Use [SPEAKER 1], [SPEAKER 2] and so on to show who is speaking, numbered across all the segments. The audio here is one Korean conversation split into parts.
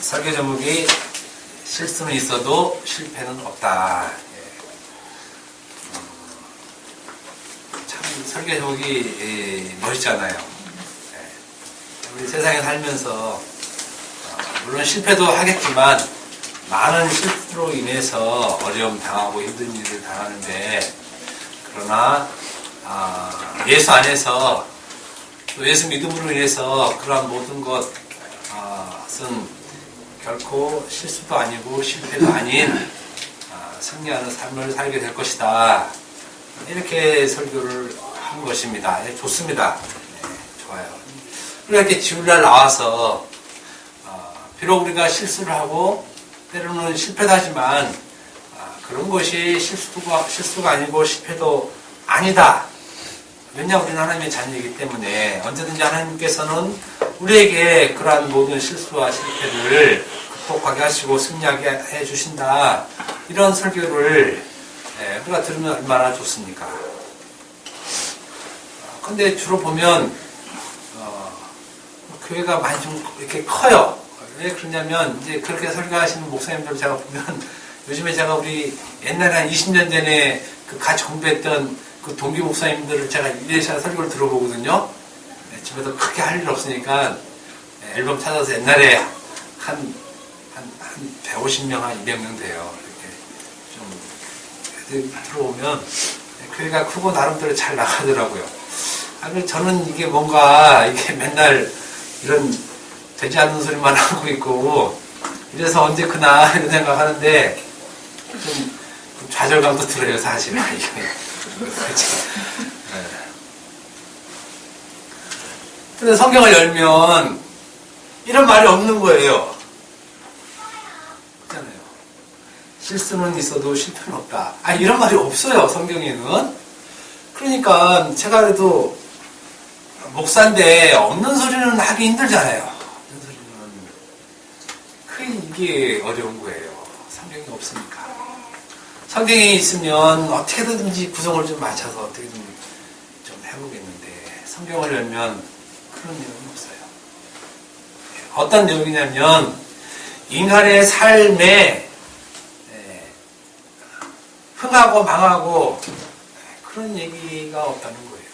[SPEAKER 1] 설교 제목이 실수는 있어도 실패는 없다. 참 설교 제목이 멋있잖아요. 우리 세상에 살면서 물론 실패도 하겠지만 많은 실수로 인해서 어려움 당하고 힘든 일을 당하는데, 그러나 예수 안에서 또 예수 믿음으로 인해서 그러한 모든 것은 결코 실수도 아니고 실패도 아닌 승리하는 삶을 살게 될 것이다. 이렇게 설교를 한 것입니다. 좋습니다. 좋아요. 우리가 이렇게 주일날 나와서 비록 우리가 실수를 하고 때로는 실패도 하지만 그런 것이 실수가 아니고 실패도 아니다. 왜냐, 우리는 하나님의 자녀이기 때문에 언제든지 하나님께서는 우리에게 그러한 모든 실수와 실패를 극복하게 하시고 승리하게 해주신다. 이런 설교를 우리가 들으면 얼마나 좋습니까? 근데 주로 보면 교회가 많이 좀 이렇게 커요. 왜 그러냐면 이제 그렇게 설교하시는 목사님들 제가 보면 요즘에 제가 우리 옛날에 한 20년 전에 그 같이 공부했던 그 동기 목사님들을 제가 일일이 설교를 들어보거든요. 집에서 크게 할 일 없으니까 앨범 찾아서 옛날에 한 150명, 한 200명 돼요. 이렇게 좀 들어오면 교회가 크고 나름대로 잘 나가더라고요. 저는 이게 뭔가 이게 맨날 이런 되지 않는 소리만 하고 있고 이래서 언제 크나 이런 생각하는데 좀 좌절감도 들어요, 사실은. 근데 성경을 열면 이런 말이 없는 거예요. 그렇잖아요. 실수는 있어도 실패는 없다. 이런 말이 없어요, 성경에는. 그러니까 제가 그래도 목사인데 없는 소리는 하기 힘들잖아요. 없는 소리는. 이게 어려운 거예요. 성경이 없으니까. 성경이 있으면 어떻게든지 구성을 좀 맞춰서 어떻게든 좀 해보겠는데 성경을 열면 그런 내용이 없어요. 어떤 내용이냐면 인간의 삶에 흥하고 망하고 그런 얘기가 없다는 거예요.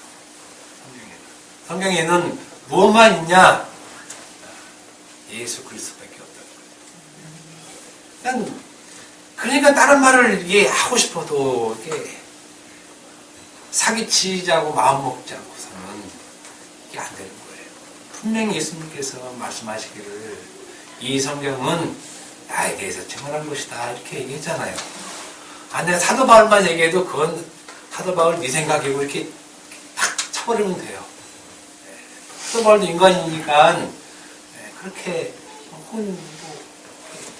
[SPEAKER 1] 성경에는 무엇만 있냐? 예수 그리스도밖에 없다는 거예요. 그러니까 다른 말을 하고 싶어도 이게 사기치자고 마음 먹자고서는 이게 안 되는 거예요. 분명히 예수님께서 말씀하시기를 이 성경은 나에 대해서 증언한 것이다 이렇게 얘기했잖아요. 내가 사도 바울만 얘기해도 그건 사도 바울 네 생각이고 이렇게 탁 쳐버리면 돼요. 사도 바울도 인간이니까 그렇게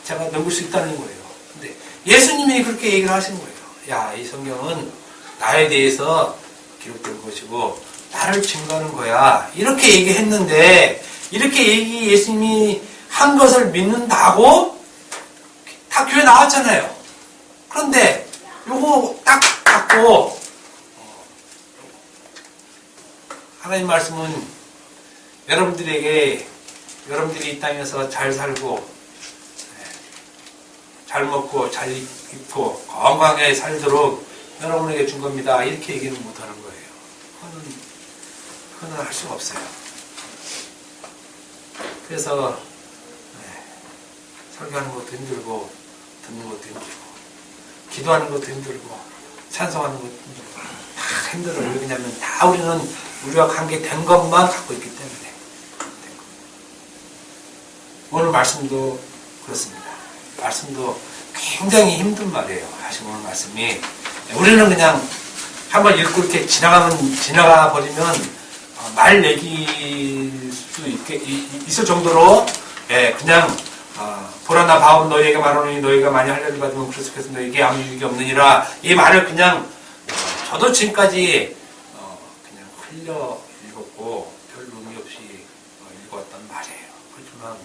[SPEAKER 1] 제가 넘길 수 있다는 거예요. 근데 예수님이 그렇게 얘기를 하신 거예요. 이 성경은 나에 대해서 기록된 것이고 나를 증거하는 거야. 이렇게 얘기했는데 이렇게 예수님이 한 것을 믿는다고 다 교회 나왔잖아요. 그런데 요거 딱 갖고 하나님 말씀은 여러분들에게 여러분들이 이 땅에서 잘 살고 잘 먹고 잘 입고 건강하게 살도록 여러분에게 준 겁니다. 이렇게 얘기는 못하는 거예요. 그거는 할 수가 없어요. 그래서 설교하는 것도 힘들고 듣는 것도 힘들고 기도하는 것도 힘들고 찬송하는 것도 힘들고 다 힘들어요. 왜냐하면 다 우리는 우리와 관계된 것만 갖고 있기 때문에. 오늘 말씀도 그렇습니다. 말씀도 굉장히 힘든 말이에요. 하신 오늘 말씀이. 우리는 그냥 한번 읽고 이렇게 지나가 버리면 말 내길 수 있을 정도로 그냥 보라나 바울 너희에게 말하노니 너희가 많이 할례를 받으면 그리스도께서 너희에게 아무 유익이 없느니라. 이 말을 그냥 저도 지금까지 그냥 흘려 읽었고 별 의미 없이 읽었던 말이에요. 그렇지만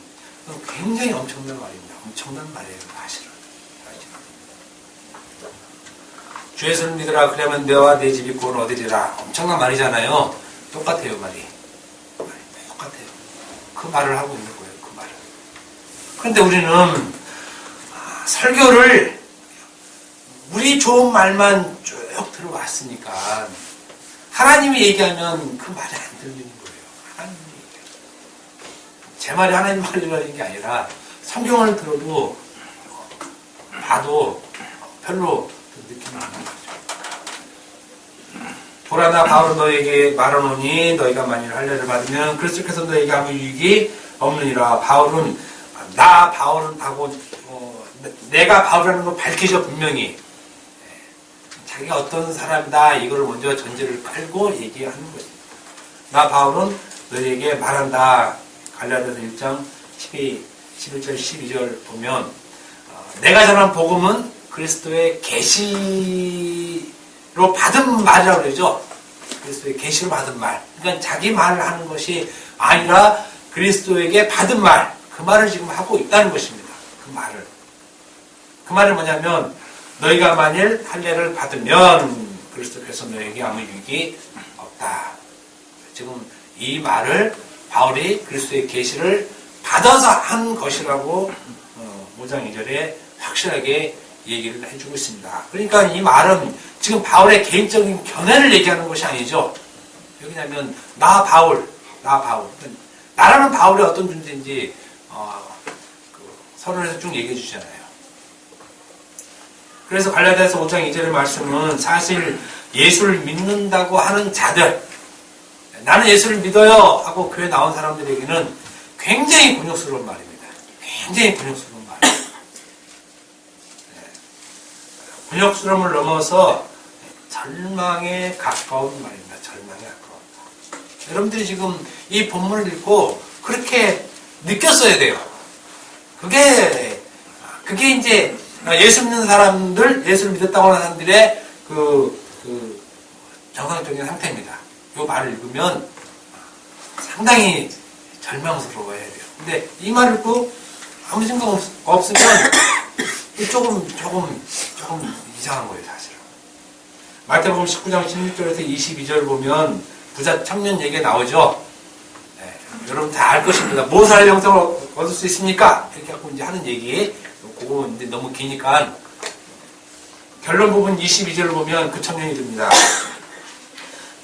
[SPEAKER 1] 굉장히 엄청난 말입니다. 엄청난 말이에요, 사실은. 주 예수를 믿으라. 그러면 너와 내 집이 구원 얻으리라. 엄청난 말이잖아요. 똑같아요, 말이. 똑같아요. 그 말을 하고 있는 거예요, 그 말을. 그런데 우리는 설교를 우리 좋은 말만 쭉 들어왔으니까 하나님이 얘기하면 그 말이 안 들리는 거예요. 하나님이 제 말이 하나님 말이라는 게 아니라 성경을 들어도 봐도 별로 느낌이 안 나죠. 보라나 바울은 너에게 말하노니 너희가 만일 할례를 받으면 그리스도께서 너에게 아무 유익이 없느니라. 바울은 바울은 하고 내가 바울이라는 걸 밝히죠. 분명히 자기가 어떤 사람이다 이걸 먼저 전제를 깔고 얘기하는 거죠. 나 바울은 너희에게 말한다. 갈라디아서 1장 11절 12절 보면 내가 전한 복음은 그리스도의 계시로 받은 말이라고 그러죠. 그리스도의 계시로 받은 말. 그러니까 자기 말을 하는 것이 아니라 그리스도에게 받은 말. 그 말을 지금 하고 있다는 것입니다. 그 말은 뭐냐면 너희가 만일 할례를 받으면 그리스도께서 너에게 아무 유익이 없다. 지금 이 말을 바울이 그리스도의 계시를 받아서 한 것이라고 5장 2절에 확실하게 얘기를 해주고 있습니다. 그러니까 이 말은 지금 바울의 개인적인 견해를 얘기하는 것이 아니죠. 왜냐하면 나 바울. 나라는 바울이 어떤 존재인지 서론에서 쭉 얘기해 주잖아요. 그래서 갈라디아서 5장 2절의 말씀은 사실 예수를 믿는다고 하는 자들, 나는 예수를 믿어요 하고 교회 나온 사람들에게는 굉장히 곤욕스러운 말입니다. 굉장히 곤욕스러운 말이에요. 곤욕스러움을 넘어서 절망에 가까운 말입니다. 절망에 가까운. 여러분들이 지금 이 본문을 읽고 그렇게 느꼈어야 돼요. 그게 이제 예수 믿는 사람들, 예수를 믿었다고 하는 사람들의 정상적인 상태입니다. 이 말을 읽으면 상당히 절망스러워야 돼요. 근데 이 말을 읽고 아무 생각 없으면 조금 이상한 거예요, 사실은. 마태복음 19장 16절에서 22절 보면 부자 청년 얘기가 나오죠. 네, 여러분 다 알 것입니다. 무엇을 할 영생을 얻을 수 있습니까? 이렇게 하고 이제 하는 얘기. 그거 이제 너무 기니까 결론 부분 22절을 보면 그 청년이 듭니다.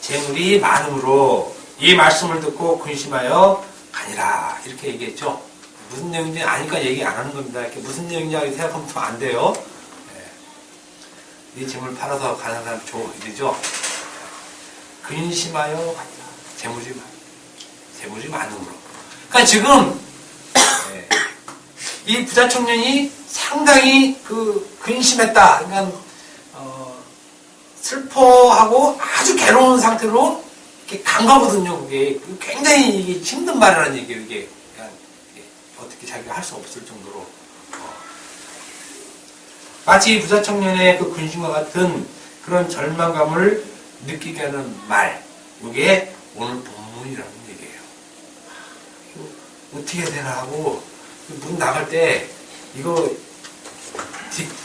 [SPEAKER 1] 재물이 많음으로 이 말씀을 듣고 근심하여 가니라. 이렇게 얘기했죠. 무슨 내용인지 아니까 얘기 안 하는 겁니다. 이렇게 무슨 내용이냐 생각하면 더 안 돼요. 네 재물 팔아서 가는 사람 줘. 이러죠. 근심하여 가니라. 재물이 많음으로. 그러니까 지금 이 부자 청년이 상당히 근심했다. 그러니까 슬퍼하고 아주 괴로운 상태로 이렇게 간 거거든요. 그게 굉장히 이게 힘든 말이라는 얘기예요. 이게 어떻게 자기가 할 수 없을 정도로 마치 부자 청년의 그 근심과 같은 그런 절망감을 느끼게 하는 말. 이게 오늘 본문이라는 얘기예요. 어떻게 해야 되나 하고 문 나갈 때 이거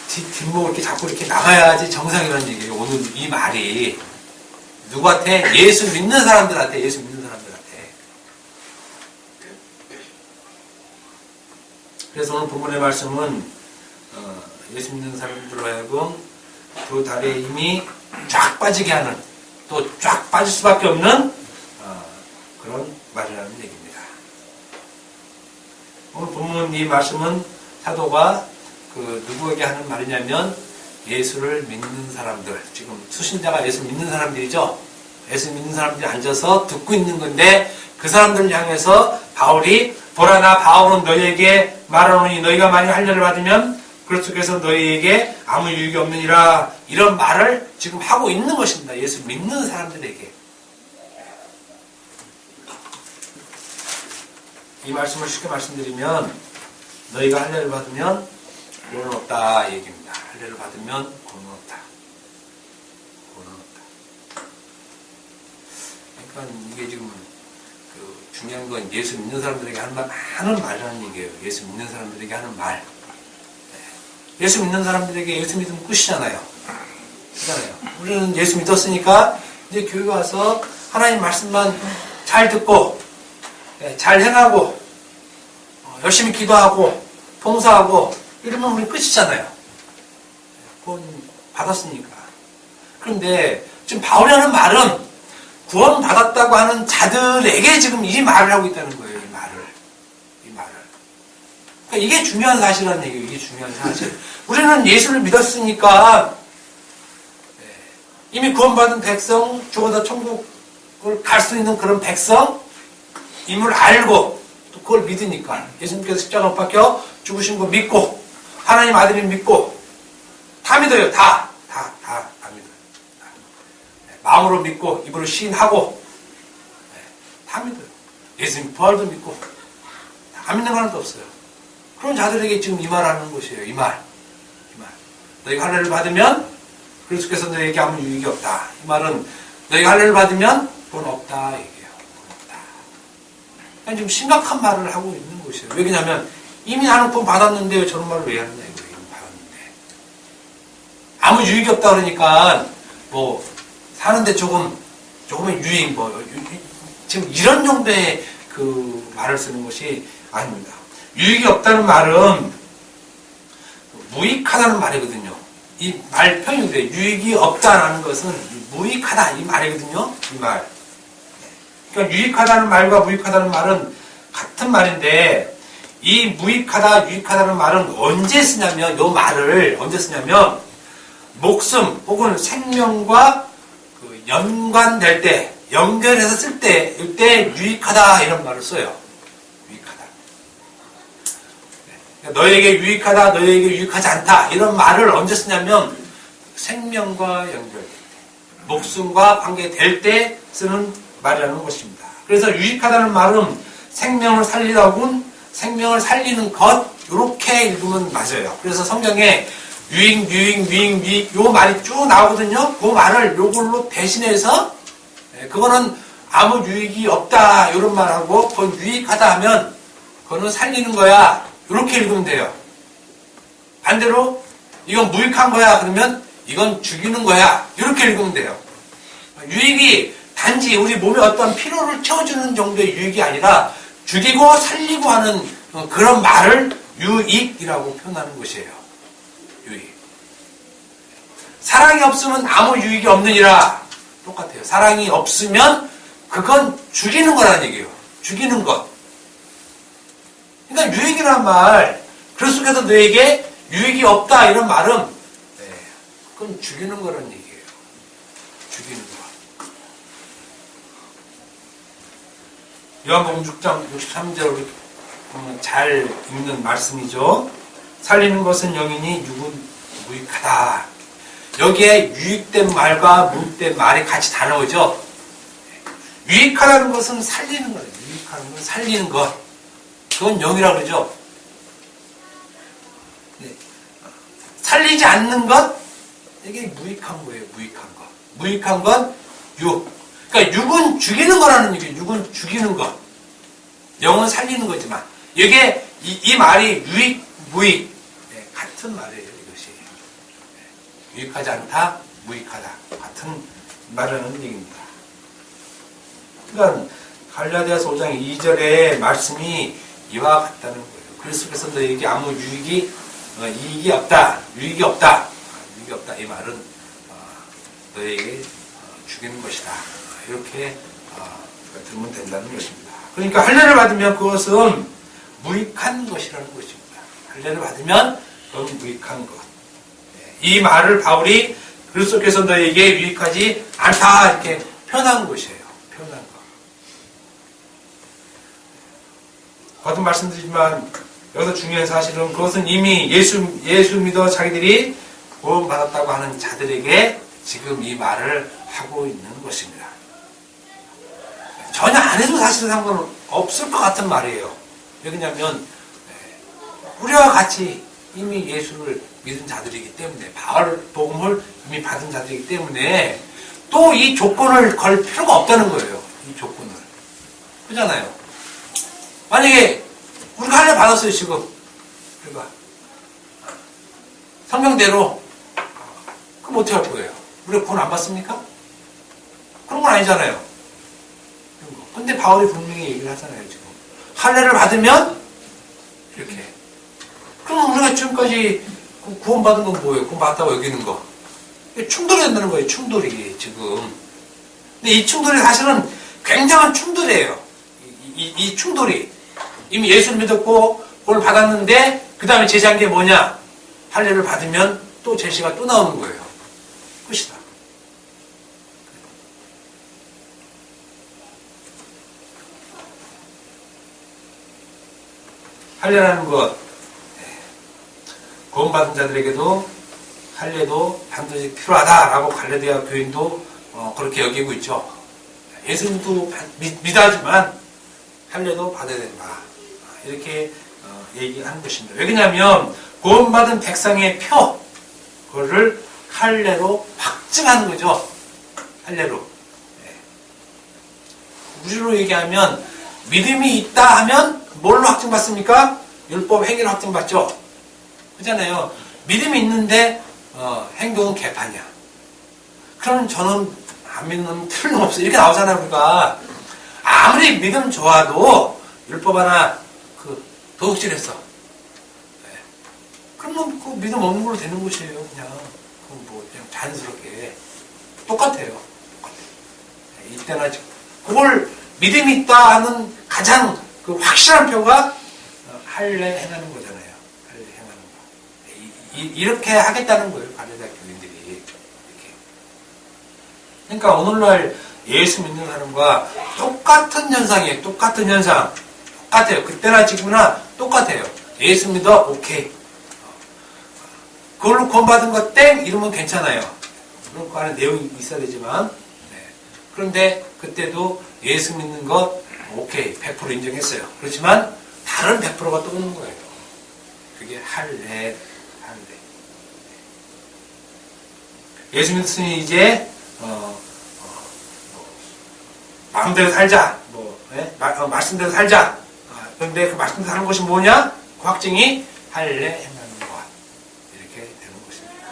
[SPEAKER 1] 뒷목을 이렇게 잡고 이렇게 나가야지 정상이라는 얘기예요. 오늘 이 말이 누구한테? 예수 믿는 사람들한테. 그래서 오늘 본문의 말씀은 예수 믿는 사람들로 하여금 두 다리의 힘이 쫙 빠지게 하는, 또 쫙 빠질 수밖에 없는 그런 말이라는 얘기입니다. 오늘 본문 이 말씀은 사도가 누구에게 하는 말이냐면 예수를 믿는 사람들, 지금 수신자가 예수 믿는 사람들이죠. 예수 믿는 사람들이 앉아서 듣고 있는 건데 그 사람들을 향해서 바울이 보라 나 바울은 너희에게 말하노니 너희가 만일 할례를 받으면 그리스도께서 너희에게 아무 유익이 없느니라. 이런 말을 지금 하고 있는 것입니다. 예수 믿는 사람들에게. 이 말씀을 쉽게 말씀드리면 너희가 할례를 받으면 구원은 없다 얘기입니다. 할례를 받으면 구원은 없다. 그러니까 이게 지금 중요한 건 예수 믿는 사람들에게 하는 말이라는 얘기예요. 예수 믿는 사람들에게 하는 말. 예수 믿는 사람들에게 예수 믿으면 끝이잖아요. 우리는 예수 믿었으니까 이제 교회 와서 하나님 말씀만 잘 듣고 잘 행하고 열심히 기도하고 봉사하고 이러면 우리 끝이잖아요. 구원 받았으니까. 그런데 지금 바울이 하는 말은 구원 받았다고 하는 자들에게 지금 이 말을 하고 있다는 거예요. 이 말을. 그러니까 이게 중요한 사실이라는 얘기예요. 이게 중요한 사실. 우리는 예수를 믿었으니까 이미 구원받은 백성, 죽어서 천국을 갈 수 있는 그런 백성임을 알고 또 그걸 믿으니까 예수님께서 십자가 못 박혀 죽으신 거 믿고 하나님 아들을 믿고 다 믿어요. 다 믿어요. 마음으로 믿고 입으로 시인하고 다 믿어요. 예수님 부활도 믿고 다 믿는 거 하나도 없어요. 그런 자들에게 지금 이 말을 하는 것이에요. 이 말. 너희가 할례를 받으면 그리스도께서 너희에게 아무 유익이 없다. 이 말은 너희가 할례를 받으면 돈 없다 얘기해요. 돈 없다. 그러니까 지금 심각한 말을 하고 있는 것이에요. 왜냐하면 이미 나는 돈 받았는데 저런 말을 왜 하느냐 이거예요. 이미 받았는데 아무 유익이 없다 그러니까 뭐 사는데 조금의 유익 지금 이런 정도의 그 말을 쓰는 것이 아닙니다. 유익이 없다는 말은 무익하다는 말이거든요. 이 말 표현인데 유익이 없다라는 것은 무익하다 이 말이거든요. 이 말. 그러니까 유익하다는 말과 무익하다는 말은 같은 말인데 이 무익하다 유익하다는 말은 언제 쓰냐면 이 말을 언제 쓰냐면 목숨 혹은 생명과 그 연관될 때 연결해서 쓸 때 이때 유익하다 이런 말을 써요. 너에게 유익하다, 너에게 유익하지 않다 이런 말을 언제 쓰냐면 생명과 연결, 목숨과 관계될 때 쓰는 말이라는 것입니다. 그래서 유익하다는 말은 생명을 살리다군 생명을 살리는 것 이렇게 읽으면 맞아요. 그래서 성경에 유익 요 말이 쭉 나오거든요. 그 말을 요걸로 대신해서 그거는 아무 유익이 없다 이런 말하고 그건 유익하다 하면 그거는 살리는 거야. 이렇게 읽으면 돼요. 반대로 이건 무익한 거야 그러면 이건 죽이는 거야 이렇게 읽으면 돼요. 유익이 단지 우리 몸에 어떤 피로를 채워주는 정도의 유익이 아니라 죽이고 살리고 하는 그런 말을 유익이라고 표현하는 것이에요. 유익. 사랑이 없으면 아무 유익이 없느니라 똑같아요. 사랑이 없으면 그건 죽이는 거라는 얘기예요. 죽이는 것. 그러니까 유익이란 말, 그리스도께서 너에게 유익이 없다 이런 말은 그건 죽이는 거라는 얘기예요. 죽이는 거. 요한복음 6장 63절을 보면 잘 읽는 말씀이죠. 살리는 것은 영이니 육은 무익하다. 여기에 유익된 말과 무익된 말이 같이 다 나오죠. 유익하다는 것은 살리는 거예요. 유익하는 건 살리는 것. 그건 영이라고 그러죠. 네. 살리지 않는 것, 이게 무익한 거예요. 무익한 것. 무익한 건 육. 그러니까 육은 죽이는 거라는 얘기예요. 육은 죽이는 것. 영은 살리는 거지만 이게 이 말이 유익, 무익 같은 말이에요. 이것이 유익하지 않다, 무익하다 같은 말이라는 얘기입니다. 그러니까 갈라디아서 5장 2절의 말씀이 이와 같다는 거예요. 그리스도께서 너에게 아무 이익이 없다. 유익이 없다. 이 말은 너에게 죽이는 것이다. 이렇게 들으면 된다는 것입니다. 그러니까 할례를 받으면 그것은 무익한 것이라는 것입니다. 할례를 받으면 그건 무익한 것. 이 말을 바울이 그리스도께서 너에게 유익하지 않다 이렇게 표현한 것이에요. 표현한 것. 거듭 말씀드리지만 여기서 중요한 사실은 그것은 이미 예수 믿어 자기들이 구원받았다고 하는 자들에게 지금 이 말을 하고 있는 것입니다. 전혀 안 해도 사실은 상관은 없을 것 같은 말이에요. 왜냐하면 우리와 같이 이미 예수를 믿은 자들이기 때문에 바울 복음을 이미 받은 자들이기 때문에 또 이 조건을 걸 필요가 없다는 거예요. 이 조건을. 그렇잖아요. 만약에 우리가 할례 받았어요 지금. 그러니까 성경대로 그럼 어떻게 할 거예요? 우리가 구원 안 받습니까? 그런 건 아니잖아요. 근데 바울이 분명히 얘기를 하잖아요 지금. 할례를 받으면 이렇게 그럼 우리가 지금까지 구원받은 건 뭐예요? 구원받았다고 여기는 거. 충돌이 된다는 거예요, 충돌이, 지금. 근데 이 충돌이 사실은 굉장한 충돌이에요. 이 충돌이. 이미 예수를 믿었고, 구원을 받았는데, 그 다음에 제시한 게 뭐냐? 할례를 받으면 또 제시가 또 나오는 거예요. 끝이다. 할례라는 것, 구원받은 자들에게도 할례도 반드시 필요하다라고 갈라디아 교인도 그렇게 여기고 있죠. 예수님도 믿하지만 할례도 받아야 된다. 이렇게 얘기하는 것입니다. 왜냐하면 구원받은 백성의 표, 그거를 할례로 확증하는 거죠. 할례로. 우리로 얘기하면 믿음이 있다 하면 뭘로 확증받습니까? 율법 행위로 확증받죠. 그렇잖아요. 믿음이 있는데 행동은 개판이야. 그럼 저는 안 믿는 틀림없어. 이렇게 나오잖아요. 우리가 아무리 믿음 좋아도 율법 하나 도둑질했어. 그러면 그 믿음 없는 걸로 되는 것이에요. 그냥 그냥 자연스럽게 똑같아요. 이때나 지금 그걸 믿음이 있다 하는 가장 확실한 표가 할례 행하는 거잖아요. 할례 행하는 거. 이렇게 하겠다는 거예요. 갈라디아 교인들이. 이렇게. 그러니까 오늘날 예수 믿는 사람과 똑같은 현상이에요. 똑같은 현상. 똑같아요. 그때나 지금이나 똑같아요. 예수 믿어? 오케이. 그걸로 구원받은 거 땡! 이러면 괜찮아요. 물론 그 안에 내용이 있어야 되지만. 그런데 그때도 예수 믿는 것 오케이. 100% 인정했어요. 그렇지만 다른 100%가 또 오는 거예요. 그게 할례. 예수 믿으니 이제 마음대로 살자. 말씀대로 살자. 그런데 그 말씀대로 사는 것이 뭐냐? 그 확증이 할례 행하는 것. 이렇게 되는 것입니다.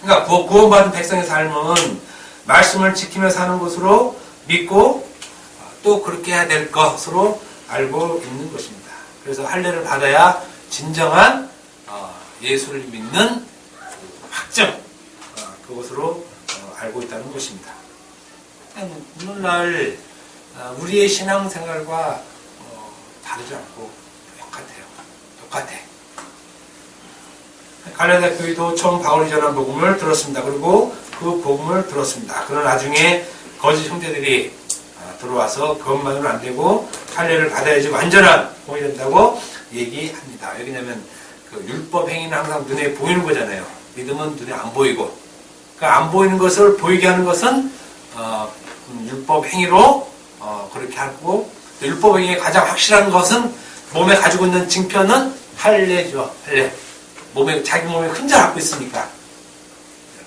[SPEAKER 1] 그러니까 구원받은 백성의 삶은 말씀을 지키며 사는 것으로 믿고 또 그렇게 해야 될 것으로 알고 있는 것입니다. 그래서 할례를 받아야 진정한 예수를 믿는 확증, 그것으로 알고 있다는 것입니다. 오늘날 우리의 신앙생활과 다르지 않고 똑같아. 갈라디아 교회도 처음 바울이 전한 복음을 들었습니다. 그리고 그 복음을 들었습니다. 그러나 나중에 거짓 형제들이 들어와서 그것만으로는 안 되고 할례를 받아야지 완전한 복음이 된다고 얘기합니다. 왜냐하면 그 율법 행위는 항상 눈에 보이는 거잖아요. 믿음은 눈에 안 보이고, 그러니까 안 보이는 것을 보이게 하는 것은 율법 행위로 그렇게 하고, 율법 행위의 가장 확실한 것은 몸에 가지고 있는 징표는 할례죠. 할례. 자기 몸에 흔적을 갖고 있으니까.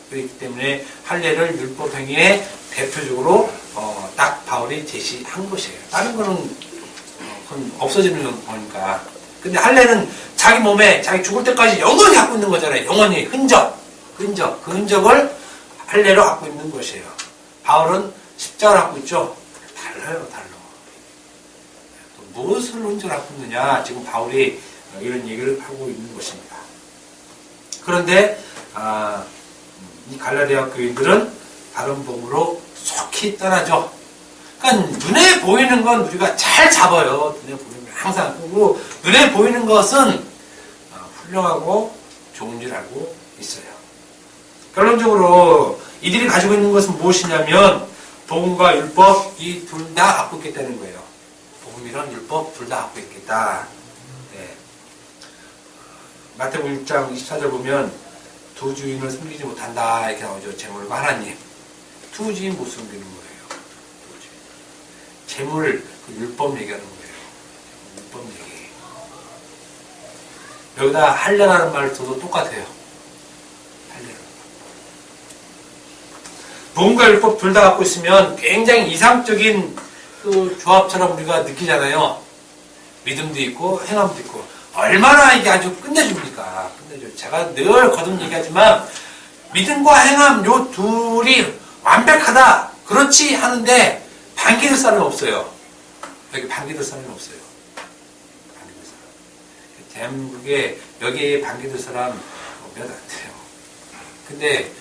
[SPEAKER 1] 그렇기 때문에 할례를 율법 행위의 대표적으로 딱 바울이 제시한 것이에요. 다른 거는 그건 없어지는 거니까. 근데 할례는 자기 몸에 자기 죽을 때까지 영원히 갖고 있는 거잖아요. 영원히 흔적. 그 흔적을 할례로 갖고 있는 것이에요. 바울은 십자가를 갖고 있죠. 달라요. 또 무엇을 흔적을 갖고 있느냐. 지금 바울이 이런 얘기를 하고 있는 것입니다. 그런데 이 갈라디아 교인들은 다른 복음으로 속히 떠나죠. 그러니까 눈에 보이는 건 우리가 잘 잡아요. 눈에 보이는 건 항상. 그리고 눈에 보이는 것은 훌륭하고 좋은 줄 알고 있어요. 결론적으로 이들이 가지고 있는 것은 무엇이냐면 복음과 율법 이 둘 다 갖고 있겠다는 거예요. 복음이랑 율법 둘 다 갖고 있겠다. 마태복음 6장 24절 보면 두 주인을 숨기지 못한다 이렇게 나오죠. 재물과 하나님. 두 주인 못 숨기는 거예요. 재물, 그 율법 얘기하는 거예요. 율법 얘기. 여기다 할례라는 말을 써도 똑같아요. 할례. 복음과 율법 둘 다 갖고 있으면 굉장히 이상적인 그 조합처럼 우리가 느끼잖아요. 믿음도 있고 행함도 있고. 얼마나 이게 아주 끝내줍니까? 제가 늘 거듭 얘기하지만 믿음과 행함 요 둘이 완벽하다. 그렇지 하는데 반기될 사람은 없어요. 여기 반기될 사람은 없어요. 반기될 사람. 대한민국에 여기에 반기될 사람 몇 안 돼요. 근데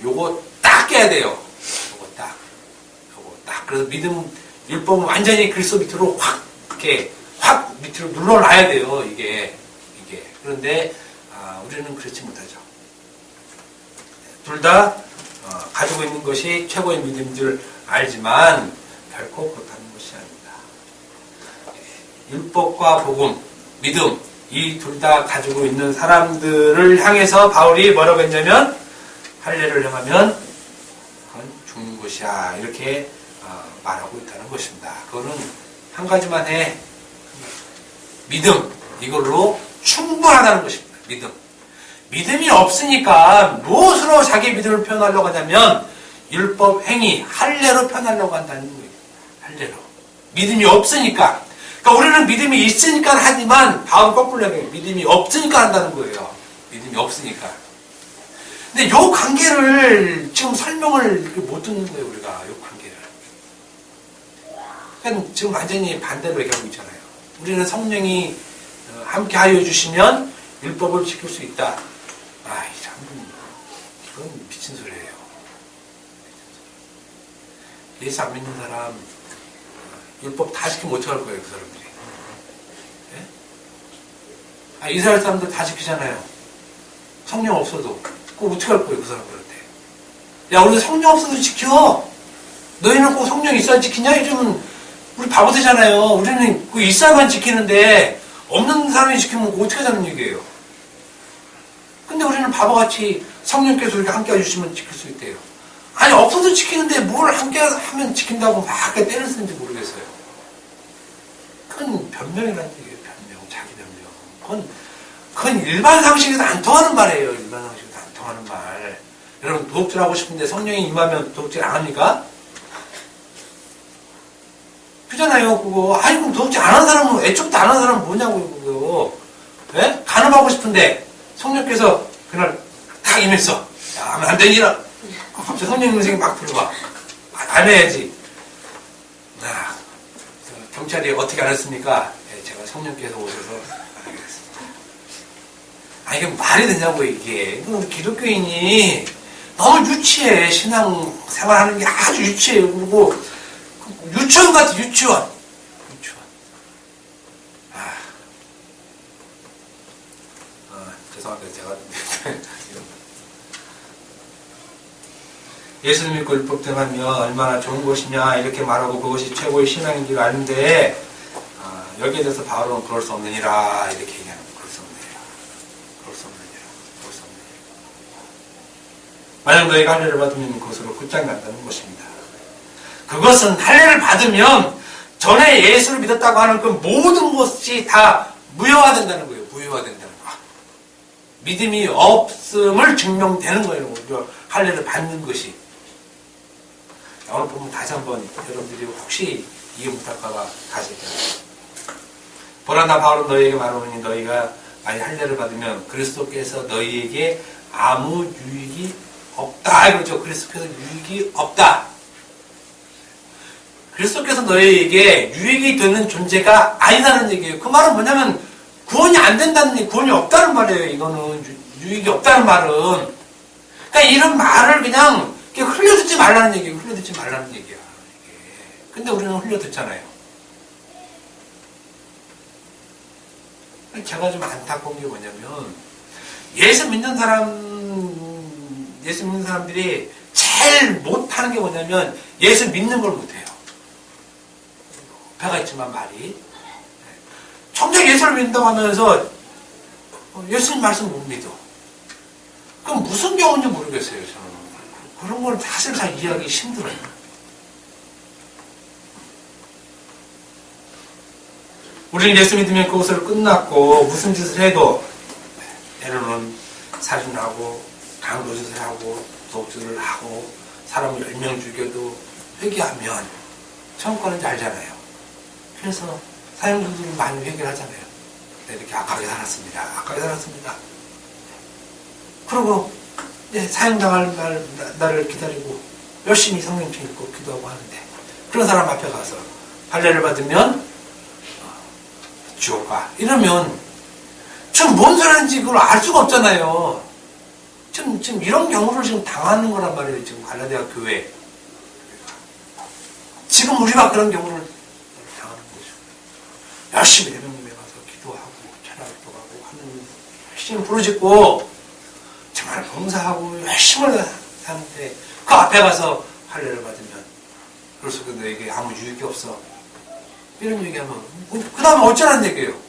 [SPEAKER 1] 요거 딱 깨야 돼요. 요거 딱. 그래서 믿음 율법은 완전히 그리스도 밑으로 확 이렇게 확 밑으로 눌러놔야 돼요. 이게. 그런데 우리는 그렇지 못하죠. 둘 다 가지고 있는 것이 최고의 믿음인 줄 알지만 결코 그렇다는 것이 아닙니다. 율법과 복음, 믿음 이 둘 다 가지고 있는 사람들을 향해서 바울이 뭐라고 했냐면 할례를 행하면 그건 죽는 것이야 이렇게 말하고 있다는 것입니다. 그거는 한 가지만 해. 믿음 이걸로 충분하다는 것입니다. 믿음이 없으니까 무엇으로 자기 믿음을 표현하려고 하냐면 율법 행위 할례로 표현하려고 한다는 거예요. 할례로. 믿음이 없으니까. 그러니까 우리는 믿음이 있으니까 하지만 바울은 거꾸로 얘기해요. 믿음이 없으니까 한다는 거예요. 믿음이 없으니까. 근데 요 관계를 지금 설명을 못 듣는 거예요. 우리가 요 관계를. 그러니까 지금 완전히 반대로 얘기하고 있잖아요. 우리는 성령이 함께 하여 주시면 율법을 지킬 수 있다. 참, 이건 미친 소리예요. 예수 안 믿는 사람 율법 다 지키면 어떡할 거예요, 그 사람들이? 예? 이스라엘 사람들 다 지키잖아요. 성령 없어도. 그거 어떻게 할 거예요, 그 사람들한테? 야, 우리 성령 없어도 지켜. 너희는 꼭 성령 있어야 지키냐? 이러면 우리 바보 되잖아요. 우리는 그 있어야만 지키는데 없는 사람이 지키면 어떻게 하자는 얘기예요. 근데 우리는 바보같이 성령께서 우리가 함께 해주시면 지킬 수 있대요. 아니 없어도 지키는데 뭘 함께 하면 지킨다고 막 때를 쓰는지 모르겠어요. 그건 변명이라는 얘기예요. 변명, 자기 변명. 그건 일반 상식에서 안 통하는 말이에요. 일반 상식에서 안 통하는 말. 여러분 도둑질 하고 싶은데 성령이 임하면 도둑질 안 합니까? 그잖아요, 그거. 그럼 도둑질 안 하는 사람은, 애초부터 안 하는 사람은 뭐냐고요, 그거. 예? 간음하고 싶은데, 성령께서 그날 딱 임했어. 야, 하면 안 되니라. 갑자기 성령 음성이 막 들어와. 안 해야지. 경찰이 어떻게 안 했습니까? 제가 성령께서 오셔서 안 하겠습니다. 이게 말이 되냐고, 이게. 우리 기독교인이 너무 유치해. 신앙 생활하는 게 아주 유치해. 그리고, 유치원 같아, 유치원. 죄송합니다, 제가. 예수를 믿고 율법 등하면 얼마나 좋은 것이냐, 이렇게 말하고 그것이 최고의 신앙인 줄 아는데, 여기에 대해서 바울은 그럴 수 없느니라, 이렇게 얘기하는 거예요. 그럴 수 없느니라. 만약 너희가 할례를 받으면 그것으로 끝장난다는 것입니다. 그것은 할례를 받으면 전에 예수를 믿었다고 하는 그 모든 것이 다 무효화된다는 거예요. 무효화된다는 거. 믿음이 없음을 증명되는 거예요. 우리가 할례를 받는 것이. 오늘 보면 다시 한번 여러분들이 혹시 이해 못할까봐 다시 얘기합니다. 보라 나 바울은 너희에게 말하노니 너희가 만약 할례를 받으면 그리스도께서 너희에게 아무 유익이 없다. 그렇죠. 그리스도께서 유익이 없다. 그리스도께서 너희에게 유익이 되는 존재가 아니라는 얘기예요. 그 말은 뭐냐면 구원이 안 된다는 얘기, 구원이 없다는 말이에요. 이거는 유익이 없다는 말은. 그러니까 이런 말을 그냥 흘려듣지 말라는 얘기예요. 흘려듣지 말라는 얘기야. 근데 우리는 흘려듣잖아요. 제가 좀 안타까운 게 뭐냐면 예수 믿는 사람들이 제일 못하는 게 뭐냐면 예수 믿는 걸 못해요. 배가 있지만 말이. 정작 예수를 믿는다고 하면서 예수님 말씀 못 믿어. 그럼 무슨 경우인지 모르겠어요. 저는. 그런 걸 사실 잘 이해하기 힘들어요. 우리는 예수 믿으면 그것으로 끝났고 무슨 짓을 해도 때로는 살인하고 강도짓을 하고 도둑질을 하고 사람을 10명 죽여도 회개하면 천국 가는지 알잖아요. 그래서 사형들은 많이 회개를 하잖아요. 이렇게 악하게 살았습니다. 그리고 사형당할 날을 기다리고 열심히 성경책 읽고 기도하고 하는데 그런 사람 앞에 가서 할례를 받으면 지옥 가. 이러면 지금 뭔 소리 하는지 그걸 알 수가 없잖아요. 지금 이런 경우를 지금 당하는 거란 말이에요. 지금 갈라디아 교회. 지금 우리가 그런 경우를 당하는 거죠. 열심히 대명님에 가서 기도하고 찬양도 하고 하는 열심히 부르짖고 정말 봉사하고 열심히 하는데 그 앞에 가서 할례를 받으면 그래서 너에게 아무 유익이 없어. 이런 얘기하면 그 다음에 어쩌라는 얘기예요.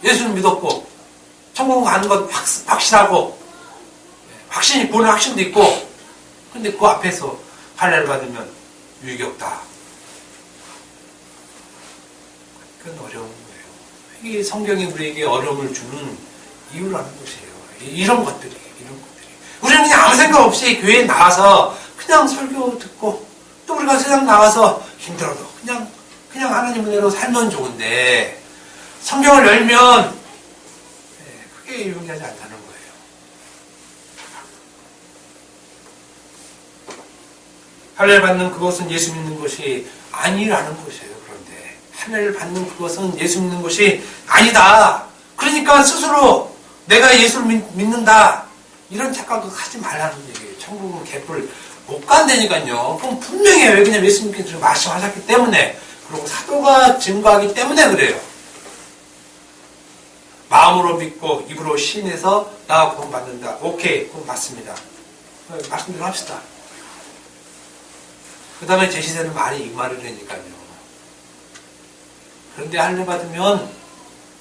[SPEAKER 1] 예수를 믿었고 천국 가는 것 확실하고 확신이 본의 확신도 있고 근데 그 앞에서 할례를 받으면 유익이 없다. 그건 어려운 거예요. 이게 성경이 우리에게 어려움을 주는 이유라는 것이에요. 이런 것들이. 우리는 그냥 아무 생각 없이 교회에 나와서 그냥 설교 듣고 또 우리가 세상 나가서 힘들어도 그냥 하나님 은혜로 살면 좋은데 성경을 열면 크게 유용하지 않다는 거예요. 할례를 받는 그것은 예수 믿는 것이 아니라는 것이에요. 그런데 할례를 받는 그것은 예수 믿는 것이 아니다. 그러니까 스스로 내가 예수를 믿는다. 이런 착각을 하지 말라는 얘기예요. 천국은 개뿔 못 간다니까요. 그럼 분명해요. 왜냐면 예수님께서 말씀하셨기 때문에 그리고 사도가 증거하기 때문에 그래요. 마음으로 믿고 입으로 시인해서 나가 구원받는다. 오케이, 그건 맞습니다. 말씀대로 합시다. 그 다음에 제시되는 말이 이 말이라니까요. 그런데 할례 받으면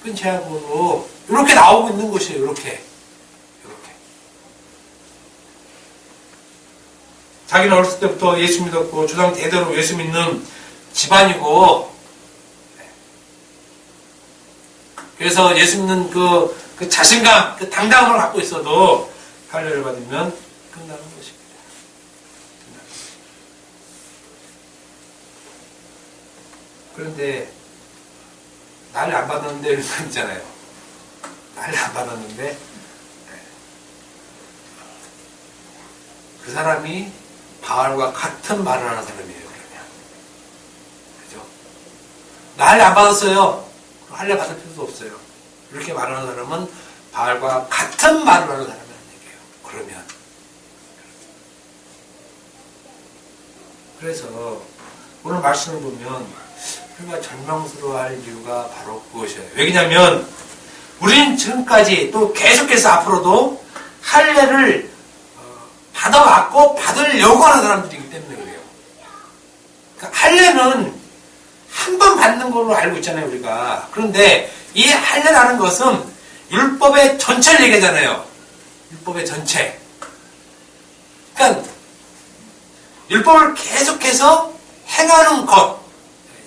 [SPEAKER 1] 끊제하고로 이렇게 나오고 있는 것이에요. 이렇게. 자기는 어렸을 때부터 예수 믿었고 조상 대대로 예수 믿는 집안이고 그래서 예수 믿는 그 자신감, 그 당당함을 갖고 있어도 할례를 받으면 끝나는 것입니다. 그런데 나를 안 받았는데 이런 사람 있잖아요. 나를 안 받았는데 그 사람이 바알과 같은 말을 하는 사람이에요. 그러면 그죠? 나를 안 받았어요. 할례 받을 필요도 없어요. 이렇게 말하는 사람은 바알과 같은 말을 하는 사람이라는 얘기예요. 그러면 그래서 오늘 말씀을 보면 우리가 절망스러워할 이유가 바로 그것이에요. 왜냐하면 우리는 지금까지 또 계속해서 앞으로도 할례를 받아왔고 받으려고 하는 사람들이기 때문에 그래요. 그러니까 할례는 한 번 받는 걸로 알고 있잖아요, 우리가. 그런데 이 할례라는 것은 율법의 전체를 얘기하잖아요. 율법의 전체. 그러니까 율법을 계속해서 행하는 것.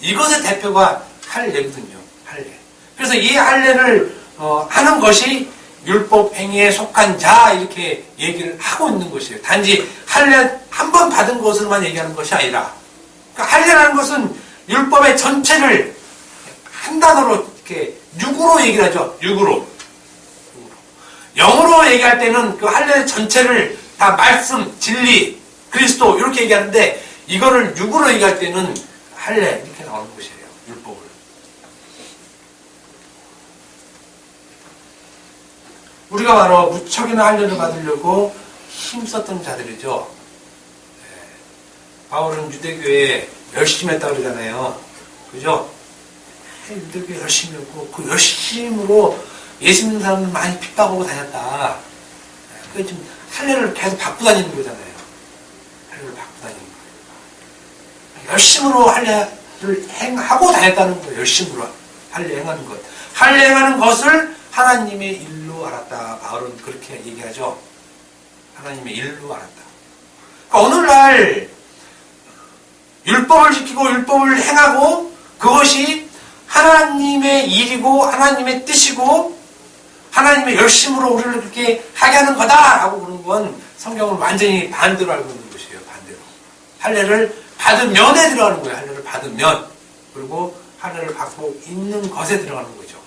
[SPEAKER 1] 이것의 대표가 할례거든요. 할례. 그래서 이 할례를 하는 것이 율법 행위에 속한 자 이렇게 얘기를 하고 있는 것이에요. 단지 할례 한 번 받은 것으로만 얘기하는 것이 아니라 그러니까 할례라는 것은 율법의 전체를 한 단어로 이렇게 육으로 얘기를 하죠. 육으로. 영으로 얘기할 때는 그 할례 전체를 다 말씀, 진리, 그리스도 이렇게 얘기하는데 이거를 육으로 얘기할 때는 할례 이렇게 나오는 것이에요. 율법을. 우리가 바로 무척이나 할례를 받으려고 힘썼던 자들이죠. 바울은 유대교에 열심히 했다고 그러잖아요. 그죠? 유대교에 열심히 했고 그 열심으로 예수 믿는 사람들 많이 핍박하고 다녔다. 그래서 지금 할례를 계속 받고 다니는 거잖아요. 할례를 받고 다니는 거예요. 열심으로 할례를 행하고 다녔다는 거예요. 열심으로 할례 행하는 것. 할례 행하는 것을 하나님의 일로 알았다. 바울은 그렇게 얘기하죠. 하나님의 일로 알았다. 그러니까 오늘날 율법을 지키고 율법을 행하고 그것이 하나님의 일이고 하나님의 뜻이고 하나님의 열심으로 우리를 그렇게 하게 하는 거다라고 그러는 건 성경을 완전히 반대로 알고 있는 것이에요. 반대로. 할례를 받으면에 들어가는 거예요. 할례를 받으면. 그리고 할례를 받고 있는 것에 들어가는 거죠.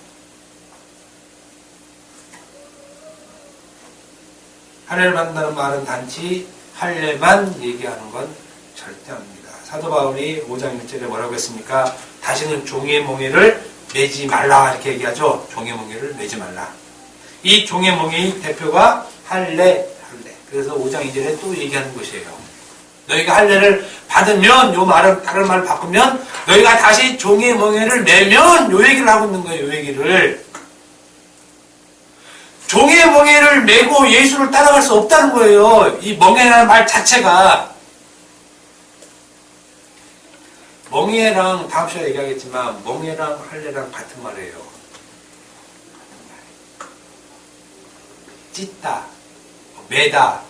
[SPEAKER 1] 할례를 받는다는 말은 단지 할례만 얘기하는 건 절대 아닙니다. 사도 바울이 5장 1절에 뭐라고 했습니까? 다시는 종의 몽에를 매지 말라 이렇게 얘기하죠. 종의 몽에를 매지 말라. 이 종의 멍에의 대표가 할례. 그래서 5장 2절에 또 얘기하는 것이에요. 너희가 할례를 받으면, 요 말은 다른 말을 바꾸면 너희가 다시 종의 멍에를 내면, 요 얘기를 하고 있는 거예요. 요 얘기를. 종의 멍에를 메고 예수를 따라갈 수 없다는 거예요. 이 멍에라는 말 자체가. 멍에랑 다음 시간에 얘기하겠지만 멍에랑 할례랑 같은 말이에요. 찢다, 매다,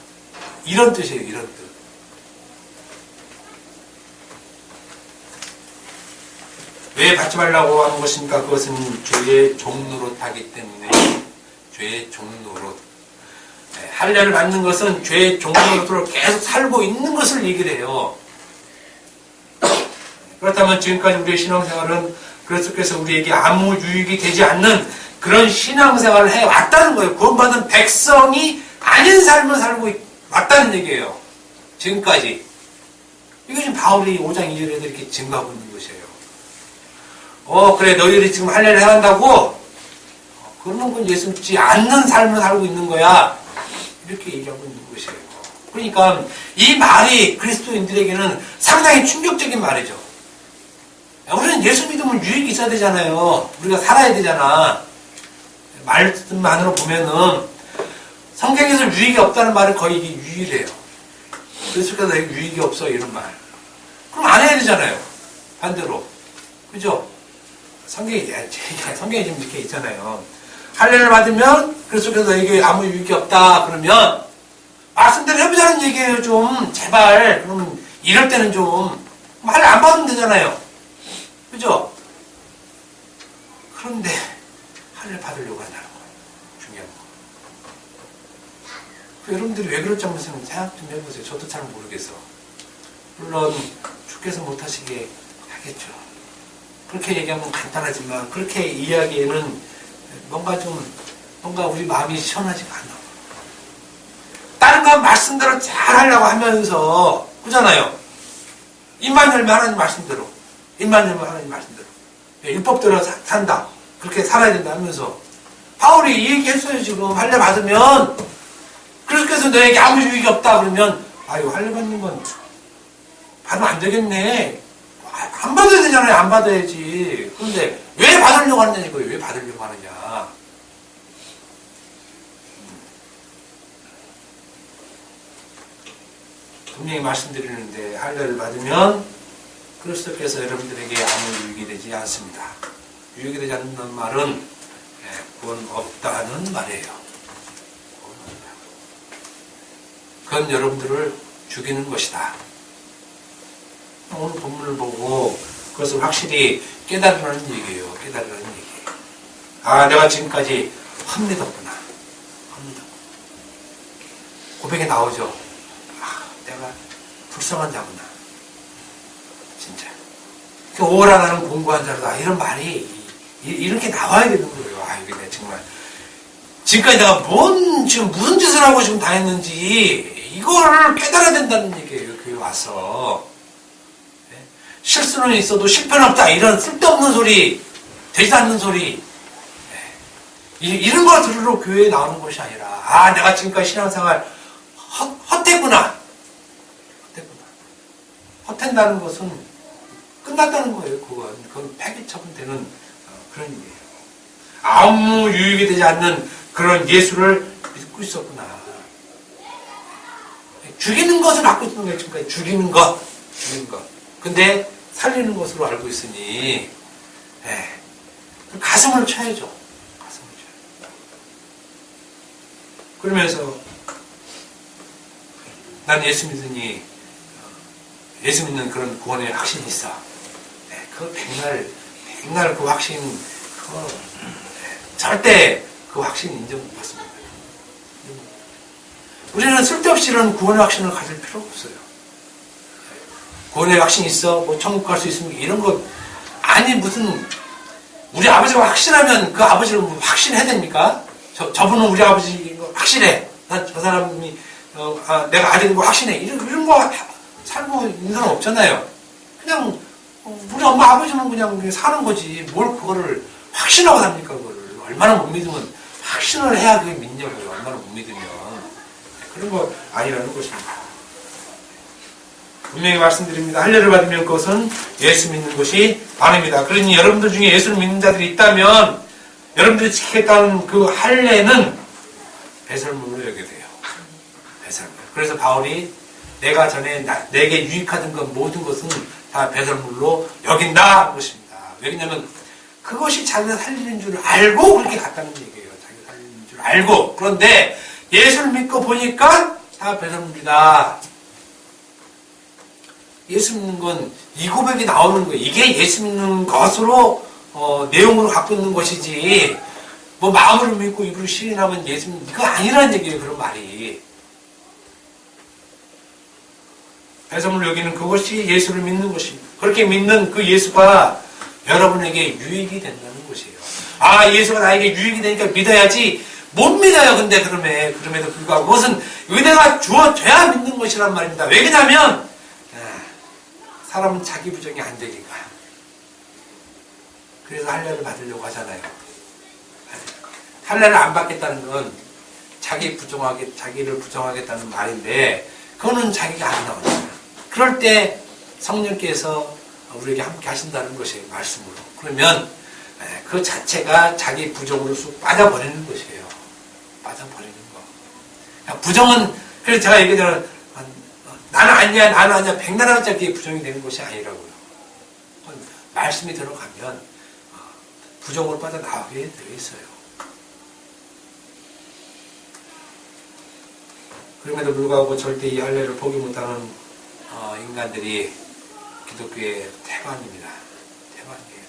[SPEAKER 1] 이런 뜻이에요. 이런 뜻. 왜 받지 말라고 하는 것입니까? 그것은 죄의 종노릇하기 때문에. 죄의 종노릇. 할례를 받는 것은 죄의 종노릇으로 계속 살고 있는 것을 얘기를 해요. 그렇다면 지금까지 우리의 신앙생활은 그리스도께서 우리에게 아무 유익이 되지 않는 그런 신앙생활을 해왔다는 거예요. 구원받은 백성이 아닌 삶을 살고 왔다는 얘기예요. 지금까지. 이거 지금 바울이 5장 2절에도 이렇게 증거하고 있는 것이에요. 그래, 너희들이 지금 할례를 해간다고? 그러면 그건 예수 믿지 않는 삶을 살고 있는 거야. 이렇게 얘기하고 있는 것이에요. 그러니까 이 말이 그리스도인들에게는 상당히 충격적인 말이죠. 우리는 예수 믿으면 유익이 있어야 되잖아요. 우리가 살아야 되잖아. 말씀만으로 보면은 성경에서 유익이 없다는 말은 거의 이게 유일해요. 그래서 유익이 없어 이런 말. 그럼 안 해야 되잖아요. 반대로. 그죠? 성경에 지금 이렇게 있잖아요. 할례를 받으면 그리스도께서 너에게 아무 유익이 없다. 그러면 말씀대로 해보자는 얘기예요. 좀 제발. 그러면 이럴 때는 좀 할례 안 받으면 되잖아요. 그죠? 그런데 할례 받으려고 한다는 거예요. 중요한 거. 여러분들이 왜 그럴지 한번 생각 좀 해보세요. 저도 잘 모르겠어. 물론 주께서 못하시게 하겠죠. 그렇게 얘기하면 간단하지만 그렇게 이야기에는 뭔가 우리 마음이 시원하지가 않아. 다른 건 말씀대로 잘 하려고 하면서 그잖아요. 입만 열면 하나님 말씀대로. 입만 열면 하나님 말씀대로. 율법대로 산다. 그렇게 살아야 된다 하면서. 바울이 이 얘기 했어요, 지금. 할례 받으면. 그래서 너에게 아무 유익이 없다. 그러면, 아유, 할례 받는 건 받으면 안 되겠네. 안 받아야 되잖아요. 안 받아야지. 그런데 왜 받으려고 하느냐, 이거예요. 왜 받으려고 하느냐. 분명히 말씀드리는데, 할례를 받으면 그리스도께서 여러분들에게 아무 유익이 되지 않습니다. 유익이 되지 않는 말은 구원 없다는 말이에요. 그건 여러분들을 죽이는 것이다. 오늘 본문을 보고 그것을 확실히 깨달으라는 얘기예요. 깨달으라는 얘기예요. 아, 내가 지금까지 헛믿었구나. 고백에 나오죠. 아, 내가 불쌍한 자구나. 진짜. 오라 나는 공부한 자로다. 이런 말이 이렇게 나와야 되는 거예요. 아, 이게 내가 정말 지금까지 내가 지금 무슨 짓을 하고 지금 다녔는지 이거를 깨달아야 된다는 얘기예요. 교회 와서. 실수는 있어도 실패는 없다. 이런 쓸데없는 소리, 되지 않는 소리. 이런 거 들으러 교회에 나오는 것이 아니라, 아, 내가 지금까지 신앙생활 헛했구나. 헛한다는 것은 끝났다는 거예요. 그건 폐기 처분되는 그런 일이에요. 아무 유익이 되지 않는 그런 예수를 믿고 있었구나. 죽이는 것을 받고 있는 거예요. 지금까지 죽이는 것. 근데 살리는 것으로 알고 있으니 가슴을 쳐야죠. 가슴을 쳐요. 그러면서 난 예수 믿으니 예수 믿는 그런 구원의 확신이 있어. 그 백날 그 확신, 절대 그 확신 인정 못 받습니다. 우리는 쓸데없이 이런 구원의 확신을 가질 필요가 없어요. 구원의 확신이 있어, 뭐 천국 갈 수 있습니까? 이런 거 아니 무슨 우리 아버지가 확신하면 그 아버지를 뭐 확신해야 됩니까? 저분은 우리 아버지 확신해. 난 저 사람이 내가 아들인 거 확신해. 이런 거 살고 있는 사람 없잖아요. 그냥 우리 엄마 아버지는 그냥 사는 거지. 뭘 그거를 확신하고 삽니까? 그거를 얼마나 못 믿으면 확신을 해야 그게 믿냐고요. 얼마나 못 믿으면. 그런 거 아니라는 것입니다. 분명히 말씀드립니다. 할례를 받으면 그것은 예수 믿는 것이 반입니다. 그러니 여러분들 중에 예수를 믿는 자들이 있다면 여러분들이 지켰다는 그 할례는 배설물로 여겨야 돼요. 배설물. 그래서 바울이 내가 전에 내게 유익하던 것 모든 것은 다 배설물로 여긴다 것입니다. 왜냐하면 그것이 자기가 살리는 줄 알고 그렇게 갔다는 얘기예요. 자기가 살리는 줄 알고. 그런데 예수를 믿고 보니까 다 배설물이다. 예수 믿는 건 이 고백이 나오는 거예요. 이게 예수 믿는 것으로 내용으로 갖고 있는 것이지 뭐 마음으로 믿고 입으로 시인하면 예수 믿는 이거 아니라는 얘기예요. 그런 말이. 배설물 여기는 그것이 예수를 믿는 것입니다. 그렇게 믿는 그 예수가 여러분에게 유익이 된다는 것이에요. 아, 예수가 나에게 유익이 되니까 믿어야지. 못 믿어요. 근데 그럼에도 불구하고 그것은 은혜가 주어져야 믿는 것이란 말입니다. 왜냐하면 사람은 자기 부정이 안 되니까. 그래서 할례를 받으려고 하잖아요. 할례를 안 받겠다는 건 자기를 부정하겠다는 말인데 그거는 자기가 안 나오잖아요. 그럴 때 성령께서 우리에게 함께 하신다는 것이에요. 말씀으로. 그러면 그 자체가 자기 부정으로 쑥 빠져버리는 것이에요. 빠져버리는 거. 부정은 그래서 제가 얘기하자면 나는 아니야 백나라짜리 그게 부정이 되는 것이 아니라고요. 말씀이 들어가면 부정으로 빠져나오게 되어 있어요. 그럼에도 불구하고 절대 이 할례를 포기 못하는 인간들이 기독교의 태반입니다. 태반이에요.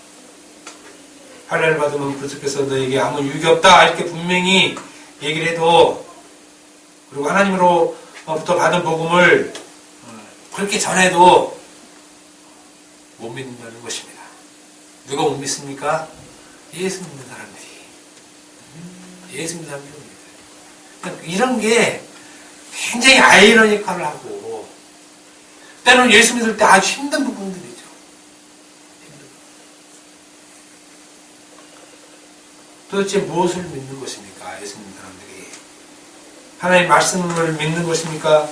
[SPEAKER 1] 할례를 받으면 그리스도께서 너에게 아무 유익이 없다 이렇게 분명히 얘기를 해도 그리고 하나님으로부터 받은 복음을 그렇게 전해도 못 믿는다는 것입니다. 누가 못 믿습니까? 예수 믿는 사람들이. 예수 믿는 사람들이 못 믿어요. 이런 게 굉장히 아이러니컬을 하고 때로는 예수 믿을 때 아주 힘든 부분들이죠. 도대체 무엇을 믿는 것입니까? 예수 믿는 사람들이. 하나님의 말씀을 믿는 것입니까?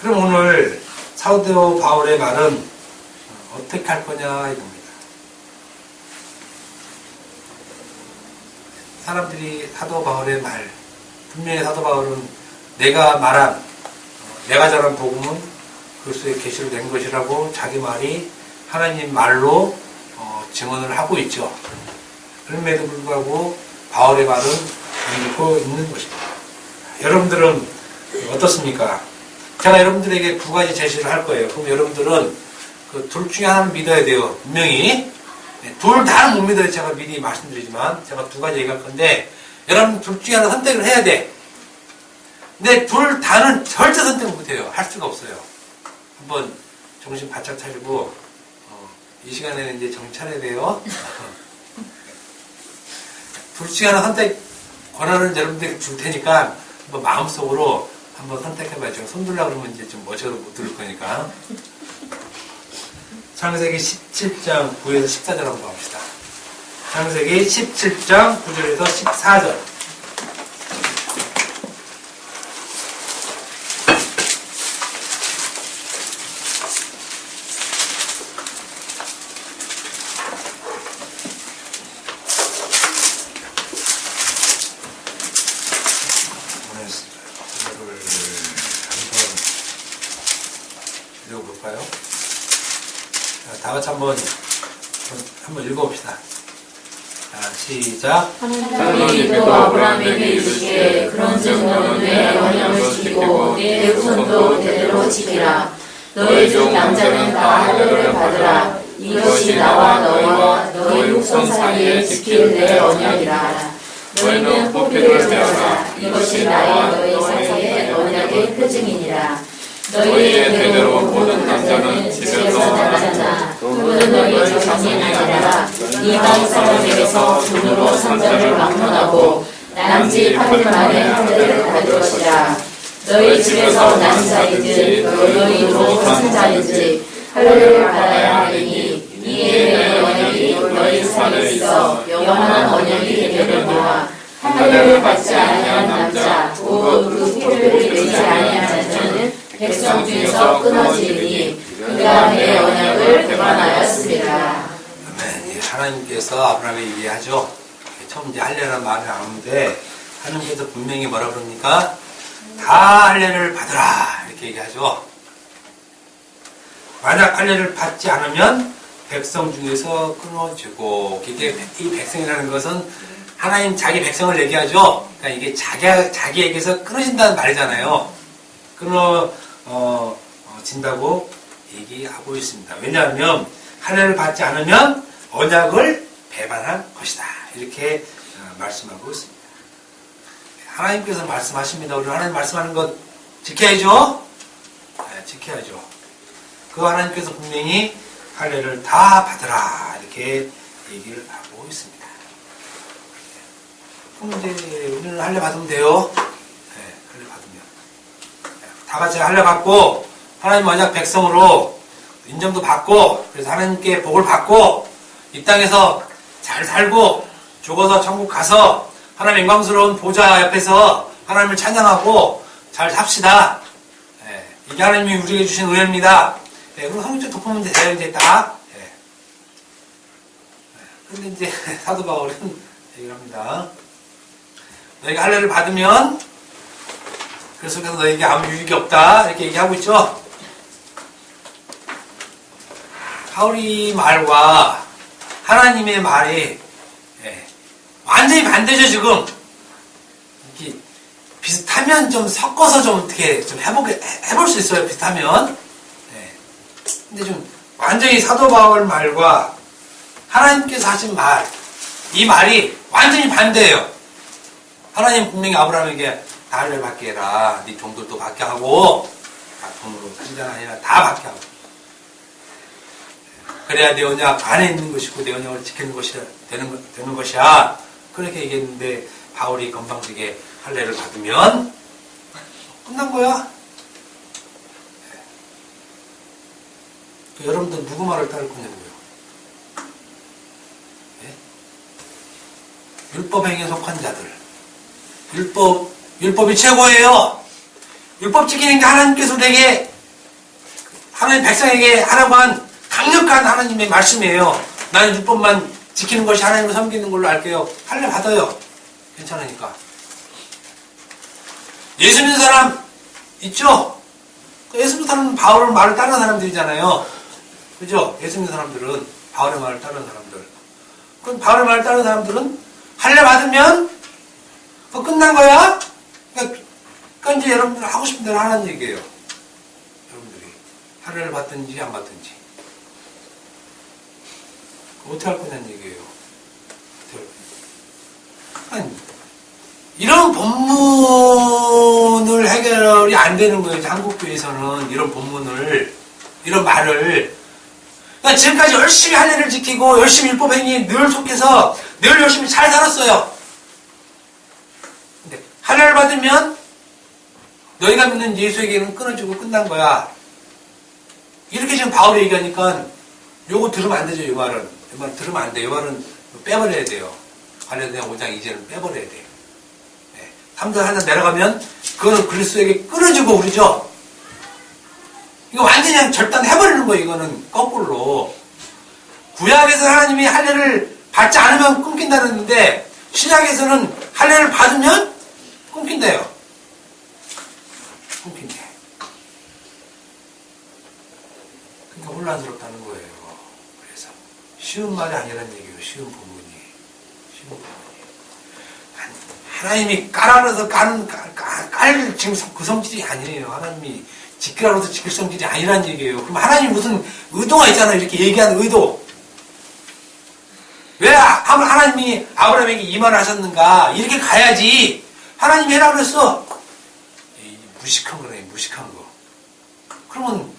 [SPEAKER 1] 그럼 오늘 사도 바울의 말은 어떻게 할 거냐 이겁니다. 사람들이 사도 바울의 말, 분명히 사도 바울은 내가 전한 복음은 그리스도의 계시로 된 것이라고 자기 말이 하나님 말로 증언을 하고 있죠. 그럼에도 불구하고 바울의 말은 믿고 있는 것입니다. 여러분들은 어떻습니까? 제가 여러분들에게 두 가지 제시를 할 거예요. 그럼 여러분들은 그 둘 중에 하나는 믿어야 돼요. 분명히. 둘 다는 못 믿어요. 제가 미리 말씀드리지만 제가 두 가지 얘기할 건데 여러분 둘 중에 하나 선택을 해야 돼. 근데 둘 다는 절대 선택 못해요. 할 수가 없어요. 한번 정신 바짝 차리고 이 시간에는 이제 정신 차려야 돼요. 둘 중에 하나 선택 권한을 여러분들에게 줄 테니까 한번 마음속으로 한번 선택해봐요. 제가 손 들려고 그러면 이제 좀 멋져도 못 들을 거니까. 창세기 17장 9에서 14절 한번 봅시다. 창세기 17장 9절에서 14절. 읽어볼까요? 다 같이 한번 읽어봅시다. 자, 시작.
[SPEAKER 2] 하나님이 또 아브라함에게 이르시되 그런즉 너는 내 언약을 지키고 내 후손도 대대로 지키라. 너희 중 남자는 다 할례를 받으라. 이것이 나와 너희와 너희 후손 사이에 지킬 내 언약이라. 너희는 포피를 베어라. 이것이 나와 너희 사이의 언약의 표징이니라. 너희의 대대로 모든 남자는 집에서 나가잖아. 모든 너희 자손이 아니라 이방 사람에게서 돈으로 산자를 막론하고 난지 8일 만에 할례를 받을 것이라. 너희 집에서 난 자인지 너희 돈 산자인지 할례를 받아야 하리니 이에 내 언약이 너희 사이에 있어 영원한 언약이 되려니와 할례를 받지 아니한 남자 곧 그 피를 내지 아니한 자는 백성 중에서 끊어지리니 그 다음에 언약을 배반하였습니다.
[SPEAKER 1] 아멘. 하나님께서 아브라함에게 얘기하죠. 처음 이제 할례라는 말을 나오는데 하나님께서 분명히 뭐라 그럽니까? 다 할례를 받으라 이렇게 얘기하죠. 만약 할례를 받지 않으면 백성 중에서 끊어지고, 이게 이 백성이라는 것은 하나님 자기 백성을 얘기하죠. 그러니까 이게 자기에게서 끊어진다는 말이잖아요. 끊어진다고 얘기하고 있습니다. 왜냐하면 할례를 받지 않으면 언약을 배반할 것이다. 이렇게 말씀하고 있습니다. 하나님께서 말씀하십니다. 우리 하나님 말씀하는 것 지켜야죠. 네, 지켜야죠. 그 하나님께서 분명히 할례를 다 받으라 이렇게 얘기를 하고 있습니다. 그럼 이제 우리는 할례 받으면 돼요. 네, 할례 받으면 다 같이 할례 받고 하나님 언약 백성으로 인정도 받고, 그래서 하나님께 복을 받고 이 땅에서 잘 살고 죽어서 천국 가서 하나님 영광스러운 보좌 옆에서 하나님을 찬양하고 잘 삽시다. 네, 이게 하나님이 우리에게 주신 은혜입니다. 네, 그럼 성경 덮으면 돼요, 이제 딱. 네. 근데 이제 사도 바울은 얘기를 합니다. 너희가 할례를 받으면 그 속에서 너희에게 아무 유익이 없다. 이렇게 얘기하고 있죠. 바울이 말과 하나님의 말이 완전히 반대죠, 지금. 이렇게 비슷하면 좀 섞어서 좀 어떻게 좀 해볼 수 있어요, 비슷하면. 근데 좀 완전히 사도 바울 말과 하나님께서 하신 말, 이 말이 완전히 반대예요. 하나님 분명히 아브라함에게 다 할례 받게 해라. 네 종들도 받게 하고, 돈으로 사실은 아니라 다 받게 하고. 그래야 내 언약 안에 있는 것이고 내 언약을 지키는 것이 되는 것이야. 그렇게 얘기했는데 바울이 건방지게 할례를 받으면 끝난 거야. 여러분들 누구 말을 따를 거냐고요? 네? 율법 행위에 속한 자들. 율법이 최고예요. 율법 지키는 게 하나님께서 우리에게, 하나님 백성에게 하라고 한 강력한 하나님의 말씀이에요. 나는 율법만 지키는 것이 하나님을 섬기는 걸로 알게요. 할례 받아요. 괜찮으니까. 예수 믿는 사람 있죠? 예수 믿는 사람은 바울의 말을 따르는 사람들이잖아요. 그죠? 예수 믿는 사람들은 바울의 말을 따르는 사람들. 그럼 바울의 말을 따르는 사람들은 할례 받으면 그거 끝난 거야? 그러니까 이제 여러분들 하고 싶은 대로 하라는 얘기예요. 여러분들이 할례를 받든지 안 받든지. 어떻게 할 거냐는 얘기예요. 아니, 이런 본문을 해결이 안 되는 거예요. 한국교회에서는 이런 본문을, 이런 말을. 그러니까 지금까지 열심히 할례를 지키고 열심히 율법 행위에 늘 속해서 늘 열심히 잘 살았어요. 근데 할례를 받으면 너희가 믿는 예수에게는 끊어지고 끝난 거야. 이렇게 지금 바울이 얘기하니까 요거 들으면 안 되죠. 이 말은. 이 말 들으면 안 돼요. 이 말은 빼버려야 돼요. 관련된 5장 2절은 빼버려야 돼요. 3절 하나 내려가면 그거는 그리스도에게 끊어지고 그러죠. 이거 완전히 그냥 절단해버리는 거예요. 이거는 거꾸로. 구약에서 하나님이 할례를 받지 않으면 끊긴다는데 신약에서는 할례를 받으면 끊긴대요. 끊긴대. 그러니까 혼란스럽다는 거예요. 그래서 쉬운 말이 아니라는 얘기예요. 쉬운 부분이. 하나님이 깔아서 깔 지금 그 성질이 아니에요. 하나님이 지키라고 해서 지킬 성질이 아니라는 얘기예요. 그럼 하나님 무슨 의도가 있잖아요. 이렇게 얘기하는 의도. 왜 하나님이 아브라함에게 이 말을 하셨는가? 이렇게 가야지. 하나님이 해라 그랬어. 무식한 거네. 무식한 거. 그러면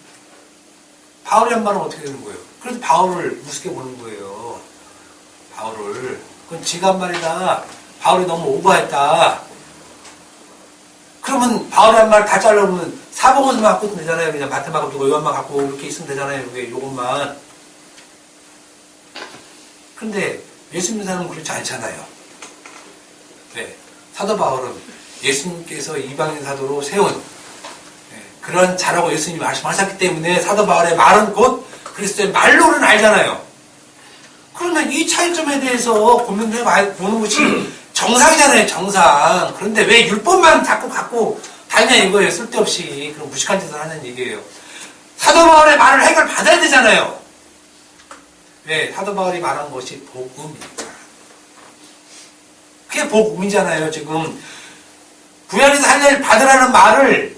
[SPEAKER 1] 바울이 한 말은 어떻게 되는 거예요? 그래서 바울을 우습게 보는 거예요. 바울을. 그건 지가 한 말이다. 바울이 너무 오버했다. 그러면 바울이 한 말 다 잘라보면 사복원만 갖고 있으면 되잖아요. 그냥 마태마가 두고 요한만 갖고 이렇게 있으면 되잖아요. 이게 요것만. 근데 예수 믿는 사람은 그렇지 않잖아요. 네. 사도 바울은 예수님께서 이방인 사도로 세운 그런 자라고 예수님이 말씀하셨기 때문에 사도 바울의 말은 곧 그리스도의 말로는 알잖아요. 그러면 이 차이점에 대해서 고민해 보는 것이 정상이잖아요, 정상. 그런데 왜 율법만 자꾸 갖고 다니냐 이거예요, 쓸데없이. 그런 무식한 짓을 하는 얘기예요. 사도 바울의 말을 해결받아야 되잖아요. 왜? 사도 바울이 말한 것이 복음이니까. 그게 복음이잖아요, 지금. 구약에서 할례를 받으라는 말을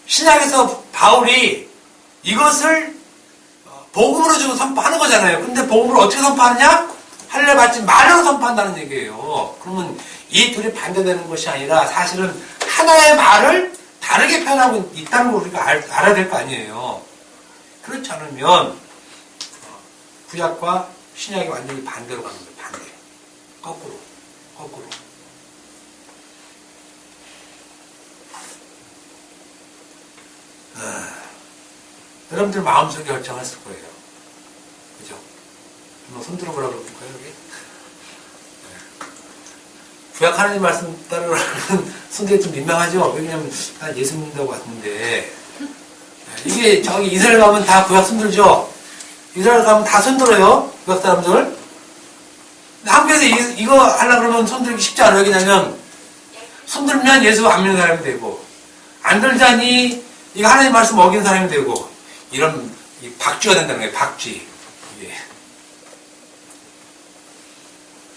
[SPEAKER 1] 신약에서 바울이 이것을 복음으로 지금 선포하는 거잖아요. 근데 복음을 어떻게 선포하느냐? 할례 받지 말로 선포한다는 얘기예요. 그러면 이 둘이 반대되는 것이 아니라 사실은 하나의 말을 다르게 표현하고 있다는 걸 우리가 알아야 될 거 아니에요. 그렇지 않으면 구약과 신약이 완전히 반대로 가는 거예요. 반대. 거꾸로. 여러분들 마음속에 결정했을 거예요. 그죠? 한번 손 들어보라 그럴까요, 여기? 네. 구약 하나님 말씀 따르라는 손들이 좀 민망하죠? 왜냐면 다 예수 믿는다고 왔는데. 이게 저기 이스라엘 가면 다 구약 손들죠? 이스라엘 가면 다 손들어요? 구약 사람들? 한국에서 이거 하려고 그러면 손들기 쉽지 않아요. 왜냐면 손들면 예수 안 믿는 사람이 되고, 안 들자니 이거 하나님 말씀 어기는 사람이 되고, 이런 박쥐가 된다는 거예요. 박쥐. 이게.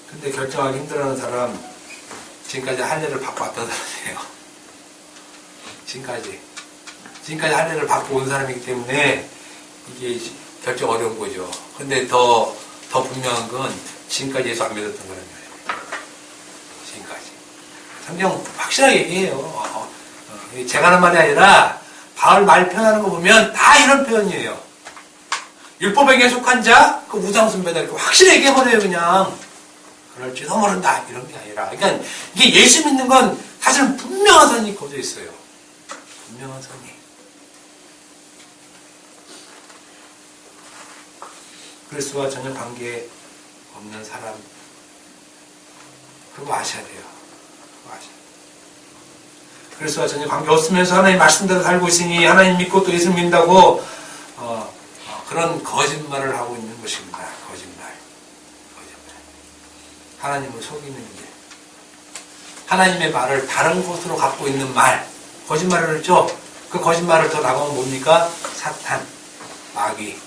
[SPEAKER 1] 근데 결정하기 힘들어하는 사람, 지금까지 할례를 받고 왔던 사람이에요. 지금까지 할례를 받고 온 사람이기 때문에 이게 결정 어려운 거죠. 근데 더 분명한 건 지금까지 예수 안 믿었던 사람이에요. 지금까지. 성경 확실하게 얘기해요. 제가 하는 말이 아니라 바울 말 표현하는 거 보면 다 이런 표현이에요. 율법에게 속한 자, 그 우상숭배다 이렇게 확실히 얘기해버려요, 그냥. 그럴지도 모른다 이런 게 아니라. 그러니까 이게 예수 믿는 건 사실은 분명한 선이 거져 있어요. 분명한 선이. 그리스도와 전혀 관계 없는 사람, 그거 아셔야 돼요. 그거 아셔야 돼요. 그리스도와 전혀 관계 없으면서 하나님 말씀대로 살고 있으니 하나님 믿고 또 예수 믿는다고 그런 거짓말을 하고 있는 것입니다. 거짓말. 하나님을 속이는 일. 하나님의 말을 다른 곳으로 갖고 있는 말. 거짓말을 했죠? 그 거짓말을 더 나가면 뭡니까? 사탄, 마귀.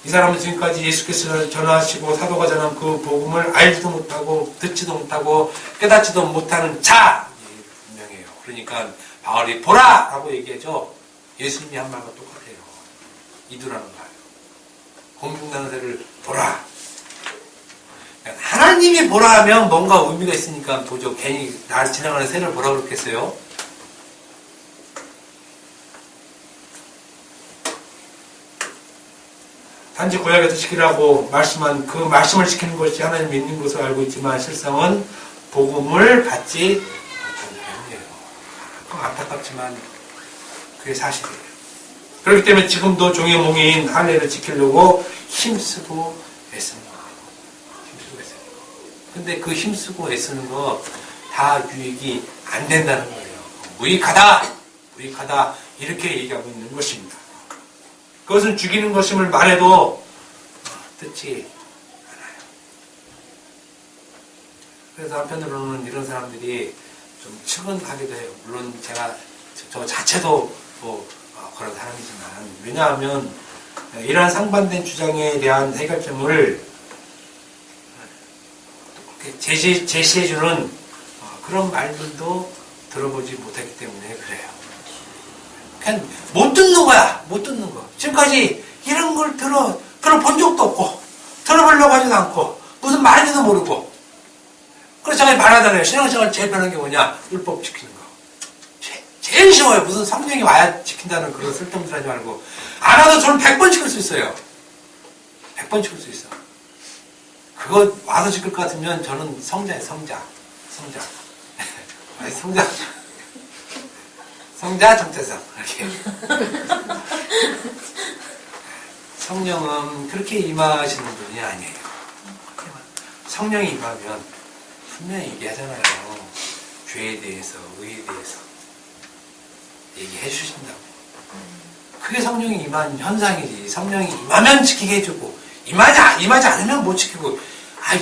[SPEAKER 1] 이 사람은 지금까지 예수께서 전하시고 사도가 전한 그 복음을 알지도 못하고 듣지도 못하고 깨닫지도 못하는 자! 분명해요. 그러니까 바울이 보라! 라고 얘기하죠. 예수님이 한 말과 똑같아요. 이두라는 말. 공중나는 새를 보라. 하나님이 보라 하면 뭔가 의미가 있으니까 보죠. 괜히 날 지나가는 새를 보라 그랬겠어요? 단지 구약에서 지키라고 말씀한 그 말씀을 지키는 것이 하나님 믿는 것을 알고 있지만 실상은 복음을 받지 못하는 거예요. 안타깝지만 그게 사실이에요. 그렇기 때문에 지금도 종의 몽인 할례를 지키려고 힘쓰고 애쓰는 거예요. 근데 그 힘쓰고 애쓰는 거 다 유익이 안 된다는 거예요. 무익하다 이렇게 얘기하고 있는 것입니다. 그것은 죽이는 것임을 말해도 듣지 않아요. 그래서 한편으로는 이런 사람들이 좀 측은하기도 해요. 물론 제가 저 자체도 뭐 그런 사람이지만, 왜냐하면 이러한 상반된 주장에 대한 해결점을 제시해주는 그런 말들도 들어보지 못했기 때문에 그래요. 그냥 못 듣는 거야. 못 듣는 거. 지금까지 이런 걸 들어본 적도 없고, 들어보려고 하지도 않고, 무슨 말인지도 모르고. 그래서 제가 말하잖아요. 신앙생활 제일 편한 게 뭐냐? 율법 지키는 거. 제일 쉬워요. 무슨 성령이 와야 지킨다는 그런 쓸데없는 소리 하지 말고. 안 와도 저는 100번 지킬 수 있어요. 100번 지킬 수 있어. 그거 와서 지킬 것 같으면 저는 성자예요. 성자. 아니, 성자 정체성. 이렇게. 성령은 그렇게 임하시는 분이 아니에요. 성령이 임하면 분명히 얘기하잖아요. 죄에 대해서, 의에 대해서 얘기해 주신다고. 그게 성령이 임한 현상이지. 성령이 임하면 지키게 해주고, 임하지 않으면 못 지키고.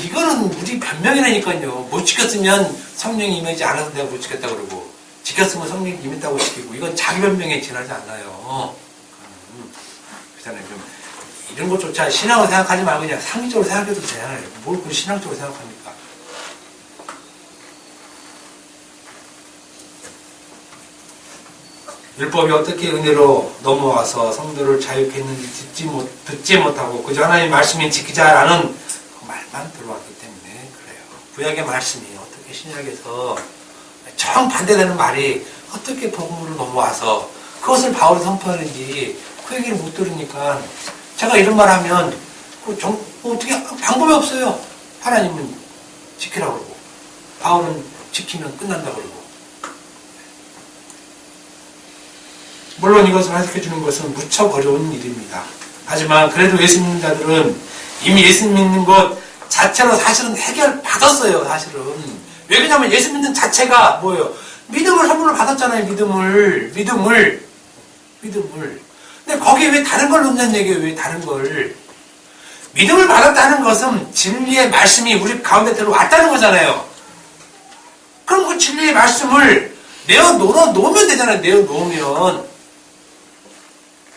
[SPEAKER 1] 이거는 우리 변명이라니까요. 못 지켰으면 성령이 임하지 않아서 내가 못 지켰다 그러고, 지켰으면 성령이 임했다고 지키고, 이건 자기 변명에 지나지 않아요. 그렇잖아요. 좀 이런 것조차 신앙으로 생각하지 말고 그냥 상식적으로 생각해도 되잖아요. 뭘 그 신앙적으로 생각합니까? 율법이 어떻게 은혜로 넘어와서 성도를 자유케 했는지 듣지 못하고 그저 하나님의 말씀이 지키자라는 그 말만 들어왔기 때문에 그래요. 구약의 말씀이 어떻게 신약에서 정반대되는 말이 어떻게 복음으로 넘어와서 그것을 바울이 선포하는지 그 얘기를 못 들으니까 제가 이런 말 하면 어떻게 방법이 없어요. 하나님은 지키라고 그러고 바울은 지키면 끝난다고 그러고. 물론 이것을 해석해주는 것은 무척 어려운 일입니다. 하지만 그래도 예수 믿는 자들은 이미 예수 믿는 것 자체로 사실은 해결받았어요. 사실은. 왜 그러냐면 예수 믿는 자체가 뭐예요? 믿음을 선물로 받았잖아요. 믿음을. 근데 거기에 왜 다른 걸 넣냐는 얘기예요. 왜 다른 걸. 믿음을 받았다는 것은 진리의 말씀이 우리 가운데 들어왔다는 거잖아요. 그럼 그 진리의 말씀을 놓으면 되잖아요. 내어놓으면.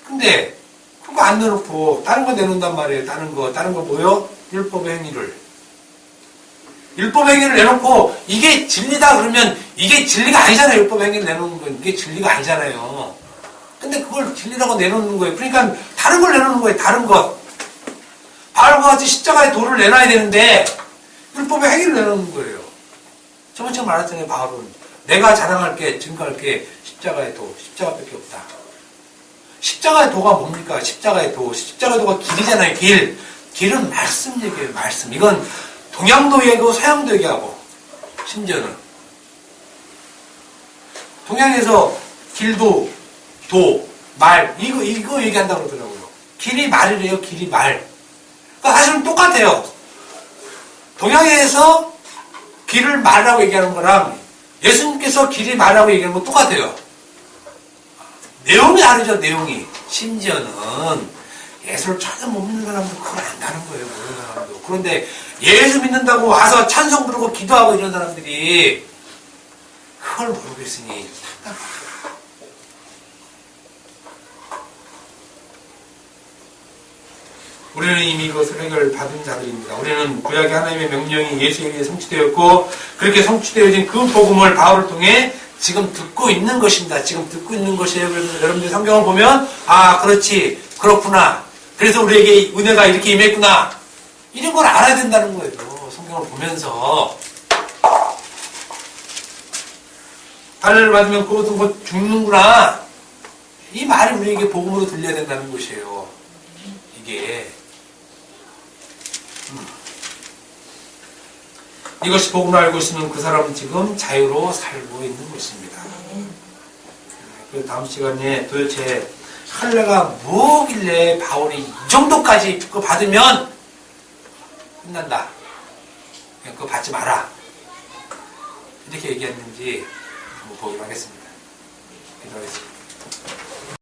[SPEAKER 1] 근데 그거 안 내놓고 다른 거 내놓는단 말이에요. 다른 거 뭐요? 율법의 행위를. 율법의 행위를 내놓고 이게 진리다 그러면 이게 진리가 아니잖아요. 율법의 행위를 내놓는 건 이게 진리가 아니잖아요. 근데 그걸 진리라고 내놓는 거예요. 그러니까 다른 걸 내놓는 거예요. 다른 것. 바울과 같이 십자가의 도를 내놔야 되는데 율법의 행위를 내놓는 거예요. 저번처럼 말했잖아요. 바울은 내가 자랑할게, 증거할게 십자가의 도, 십자가밖에 없다. 십자가의 도가 뭡니까? 십자가의 도가 길이잖아요. 길은 말씀 얘기예요. 말씀. 이건 동양도 얘기하고 서양도 얘기하고 심지어는 동양에서 길도 도, 말 이거 얘기한다고 그러더라고요. 길이 말이래요. 길이 말. 그러니까 사실은 똑같아요. 동양에서 길을 말이라고 얘기하는 거랑 예수님께서 길이 말이라고 얘기하는 건 똑같아요. 내용이 다르죠. 내용이. 심지어는 예수를 전혀 못 믿는 사람도 그걸 안다는 거예요. 모르는 사람도. 그런데 예수 믿는다고 와서 찬송 부르고 기도하고 이런 사람들이 그걸 모르겠으니 답답해요. 우리는 이미 이것을 해결받은 자들입니다. 우리는 구약의 하나님의 명령이 예수에 의해 성취되었고 그렇게 성취되어진 그 복음을 바울을 통해 지금 듣고 있는 것입니다. 지금 듣고 있는 것이에요. 그래서 여러분들 성경을 보면 그렇지, 그렇구나. 그래서 우리에게 은혜가 이렇게 임했구나. 이런 걸 알아야 된다는 거예요. 성경을 보면서. 하늘을 받으면 그것은 곧 죽는구나. 이 말이 우리에게 복음으로 들려야 된다는 것이에요. 이게. 이것이 복음을 알고 있으면 그 사람은 지금 자유로 살고 있는 것입니다. 그래서 다음 시간에 도대체 할례가 뭐길래 바울이 이 정도까지 그거 받으면 끝난다. 그냥 그거 받지 마라. 이렇게 얘기했는지 한번 보기로 하겠습니다. 기도하겠습니다.